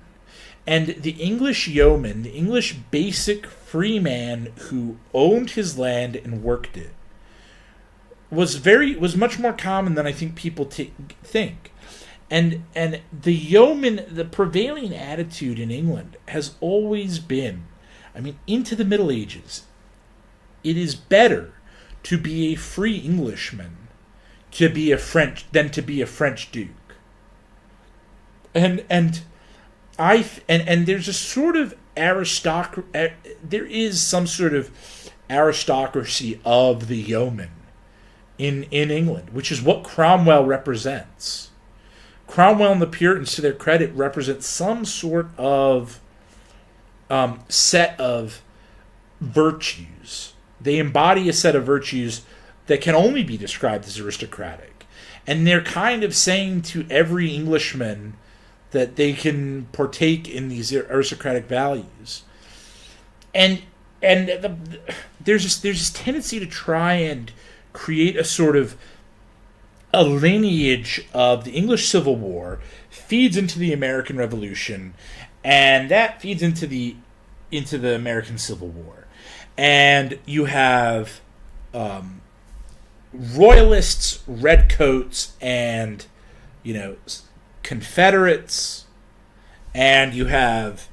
And the English yeoman, the English basic free man who owned his land and worked it, was much more common than I think people think. And the yeoman, the prevailing attitude in England has always been, into the Middle Ages, it is better to be a free Englishman than to be a French duke. And there's a sort of there is some sort of aristocracy of the yeoman in England, which is what Cromwell represents. Cromwell and the Puritans, to their credit, represent some sort of set of virtues. They embody a set of virtues that can only be described as aristocratic. And they're kind of saying to every Englishman, that they can partake in these aristocratic values. And there's this tendency to try and create a sort of a lineage of the English Civil War, feeds into the American Revolution, and that feeds into the American Civil War. And you have royalists, redcoats, and Confederates, and you have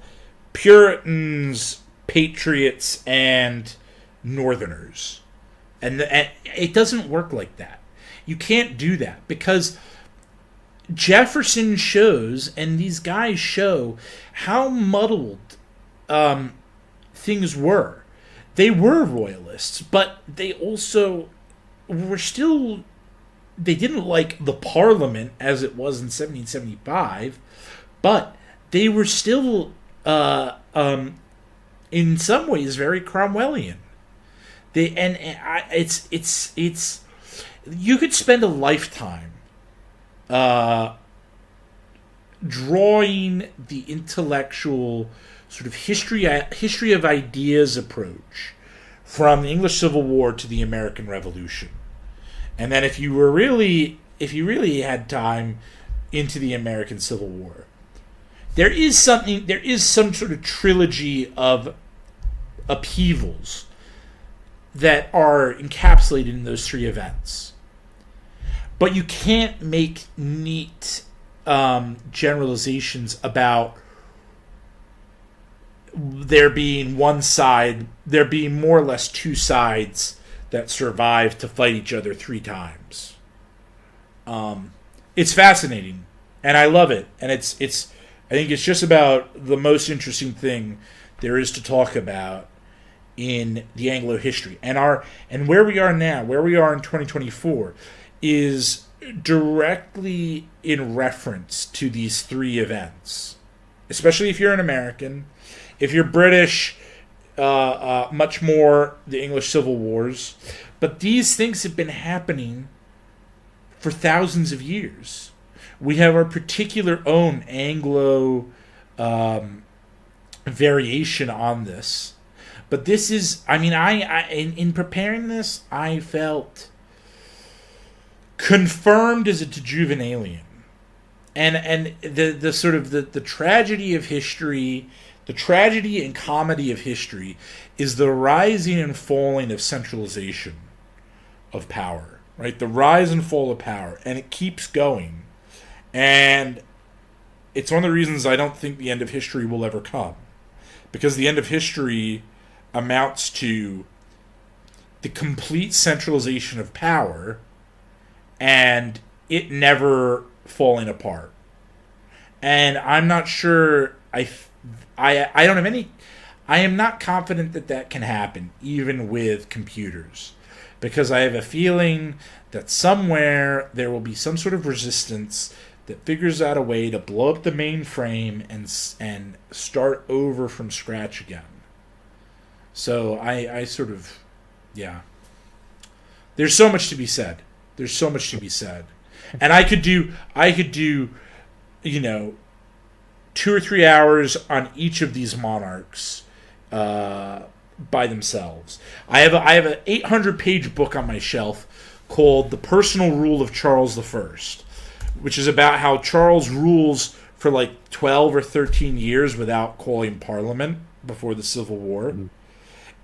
Puritans, patriots, and Northerners. And it doesn't work like that. You can't do that, because Jefferson shows, and these guys show, how muddled things were. They were royalists, but they also were still... They didn't like the Parliament as it was in 1775, but they were still, in some ways, very Cromwellian. It's you could spend a lifetime drawing the intellectual sort of history of ideas approach from the English Civil War to the American Revolution. And then if you really had time, into the American Civil War. There is some sort of trilogy of upheavals that are encapsulated in those three events. But you can't make neat generalizations about there being more or less two sides that survived to fight each other three times. It's fascinating, and I love it. And I think it's just about the most interesting thing there is to talk about in the Anglo history. And where we are now, where we are in 2024, is directly in reference to these three events. Especially if you're an American. If you're British, much more the English Civil Wars. But these things have been happening for thousands of years. We have our particular own Anglo variation on this. But this is, in preparing this, I felt confirmed as a Juvenalian. And the sort of the tragedy of history, the tragedy and comedy of history is the rising and falling of centralization of power, right? The rise and fall of power, and it keeps going. And it's one of the reasons I don't think the end of history will ever come. Because the end of history amounts to the complete centralization of power and it never falling apart. And I'm not sure... I am not confident that can happen, even with computers. Because I have a feeling that somewhere there will be some sort of resistance that figures out a way to blow up the mainframe and start over from scratch again. So I sort of, yeah. There's so much to be said. And I could do 2 or 3 hours on each of these monarchs by themselves. I have an 800-page book on my shelf called The Personal Rule of Charles I, which is about how Charles rules for like 12 or 13 years without calling Parliament before the Civil War. Mm-hmm.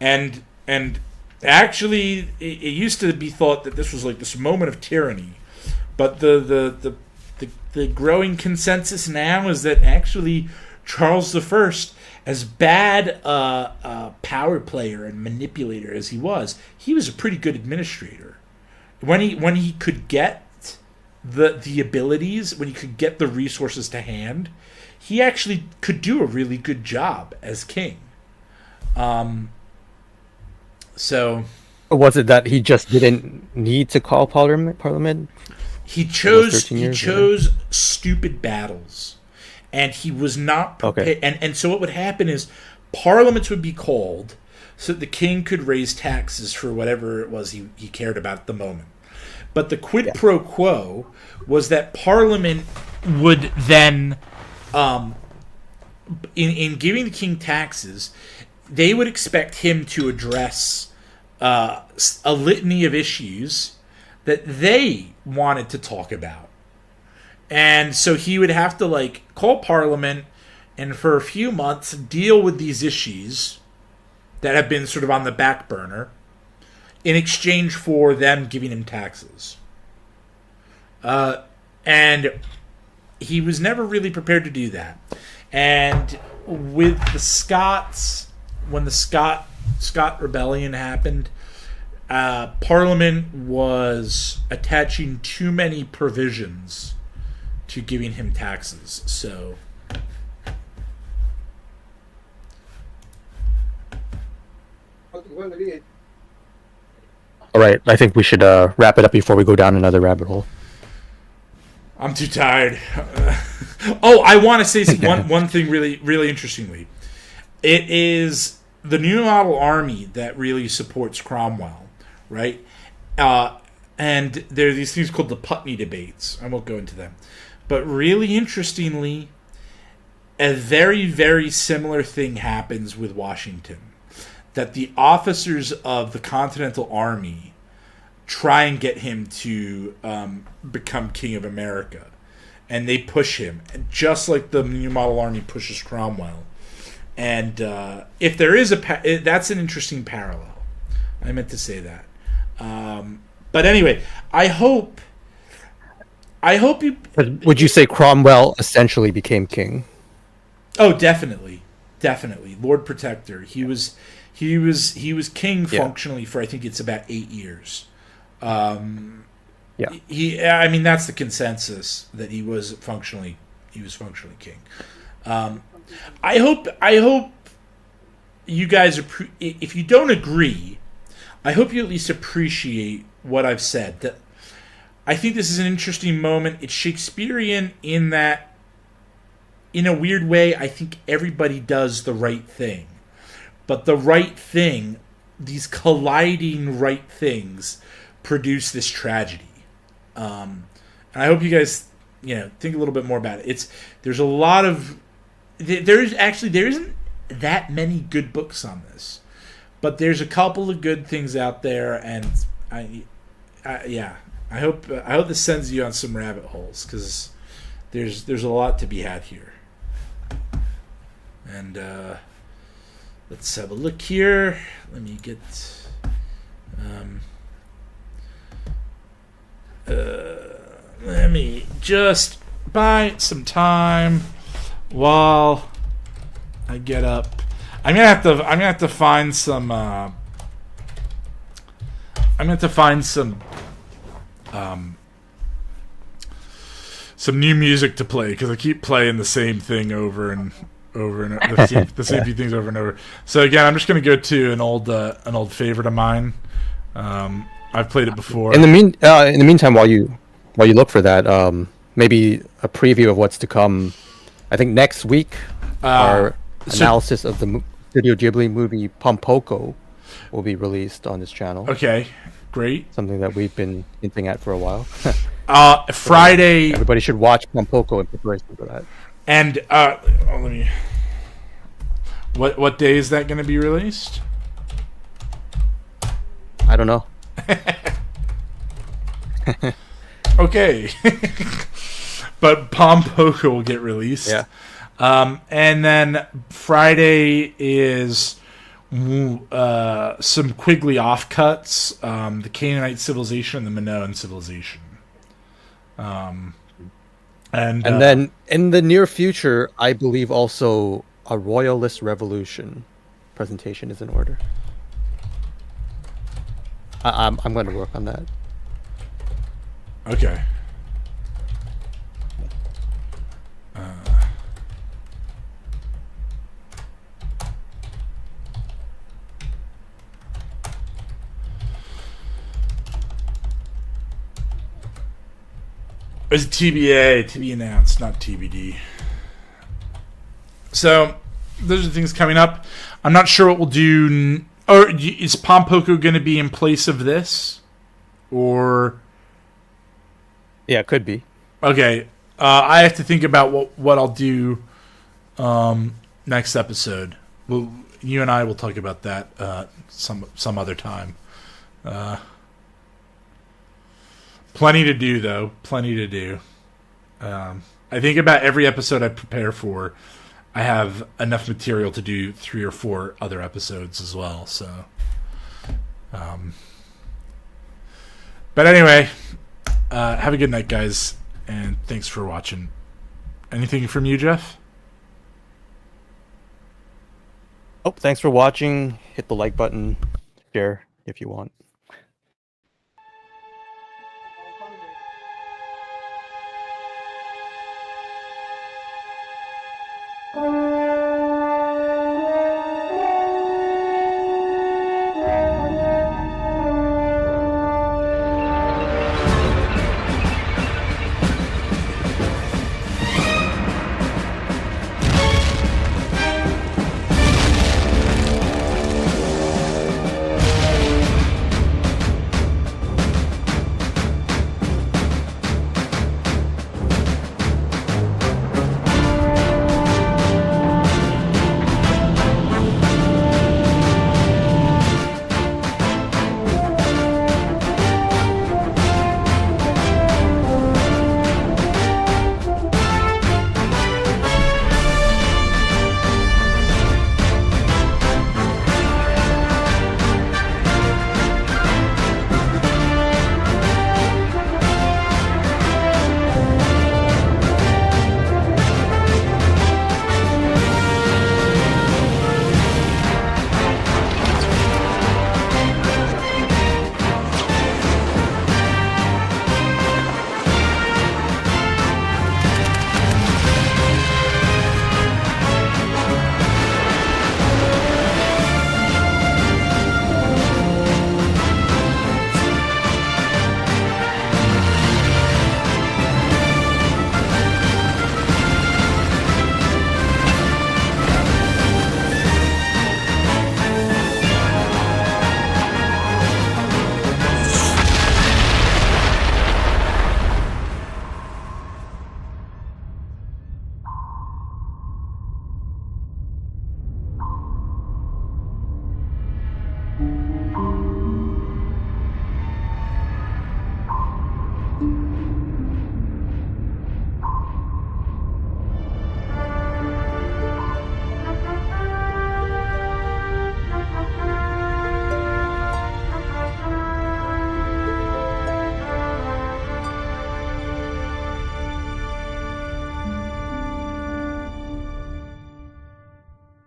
And actually, it used to be thought that this was like this moment of tyranny. But the growing consensus now is that actually Charles I, as bad a power player and manipulator as he was a pretty good administrator. When he could get the abilities, when he could get the resources to hand, he actually could do a really good job as king. So was it that he just didn't need to call Parliament? He chose stupid battles, and he was not prepared. Okay. And so what would happen is parliaments would be called so that the king could raise taxes for whatever it was he cared about at the moment. But the quid pro quo was that Parliament would then in giving the king taxes, they would expect him to address a litany of issues that they wanted to talk about. And so he would have to like call Parliament and for a few months deal with these issues that have been sort of on the back burner in exchange for them giving him taxes. And he was never really prepared to do that. And with the Scots, when the Scot Rebellion happened, Parliament was attaching too many provisions to giving him taxes. So All right, I think we should wrap it up before we go down another rabbit hole. I'm too tired. I want to say one thing really interestingly. It is the New Model Army that really supports Cromwell, right? And there are these things called the Putney debates. I won't go into them. But really interestingly, a very, very similar thing happens with Washington. That the officers of the Continental Army try and get him to become King of America. And they push him, just like the New Model Army pushes Cromwell. And if there is that's an interesting parallel. I meant to say that. But anyway, I hope you... But would you say Cromwell essentially became king? Oh, definitely. Lord Protector. He was king functionally for I think it's about 8 years. I mean that's the consensus that he was functionally king. I hope you guys if you don't agree, I hope you at least appreciate what I've said. That I think this is an interesting moment. It's Shakespearean in that, in a weird way, I think everybody does the right thing. But the right thing, these colliding right things, produce this tragedy. And I hope you guys, think a little bit more about it. There's a lot of... there isn't that many good books on this. But there's a couple of good things out there, and I hope this sends you on some rabbit holes, because there's a lot to be had here. And let's have a look here. Let me get let me just buy some time while I get up. I'm gonna have to find some some new music to play, because I keep playing the same thing over and the same few things over and over. So again, I'm just going to go to an old favorite of mine. I've played it before. In the meantime, while you look for that, maybe a preview of what's to come. I think next week, our analysis of the Studio Ghibli movie Pompoko will be released on this channel. Okay, great. Something that we've been hinting at for a while. Friday. Everybody should watch Pompoko in preparation for that. And what day is that going to be released? I don't know. Okay. But Pompoko will get released. Yeah. And then Friday is some Quigley offcuts, the Canaanite civilization and the Minoan civilization. And then in the near future, I believe also a Royalist Revolution presentation is in order. I'm going to work on that. Okay. It's TBA, to be announced, not TBD. So, those are things coming up. I'm not sure what we'll do. Or is Pompoko going to be in place of this? Or... Yeah, it could be. Okay. I have to think about what I'll do next episode. Well, you and I will talk about that some other time. Plenty to do, though. Plenty to do. I think about every episode I prepare for, I have enough material to do 3 or 4 other episodes as well. So, but anyway, have a good night, guys, and thanks for watching. Anything from you, Jeff? Oh, thanks for watching. Hit the like button, share if you want. Thank you.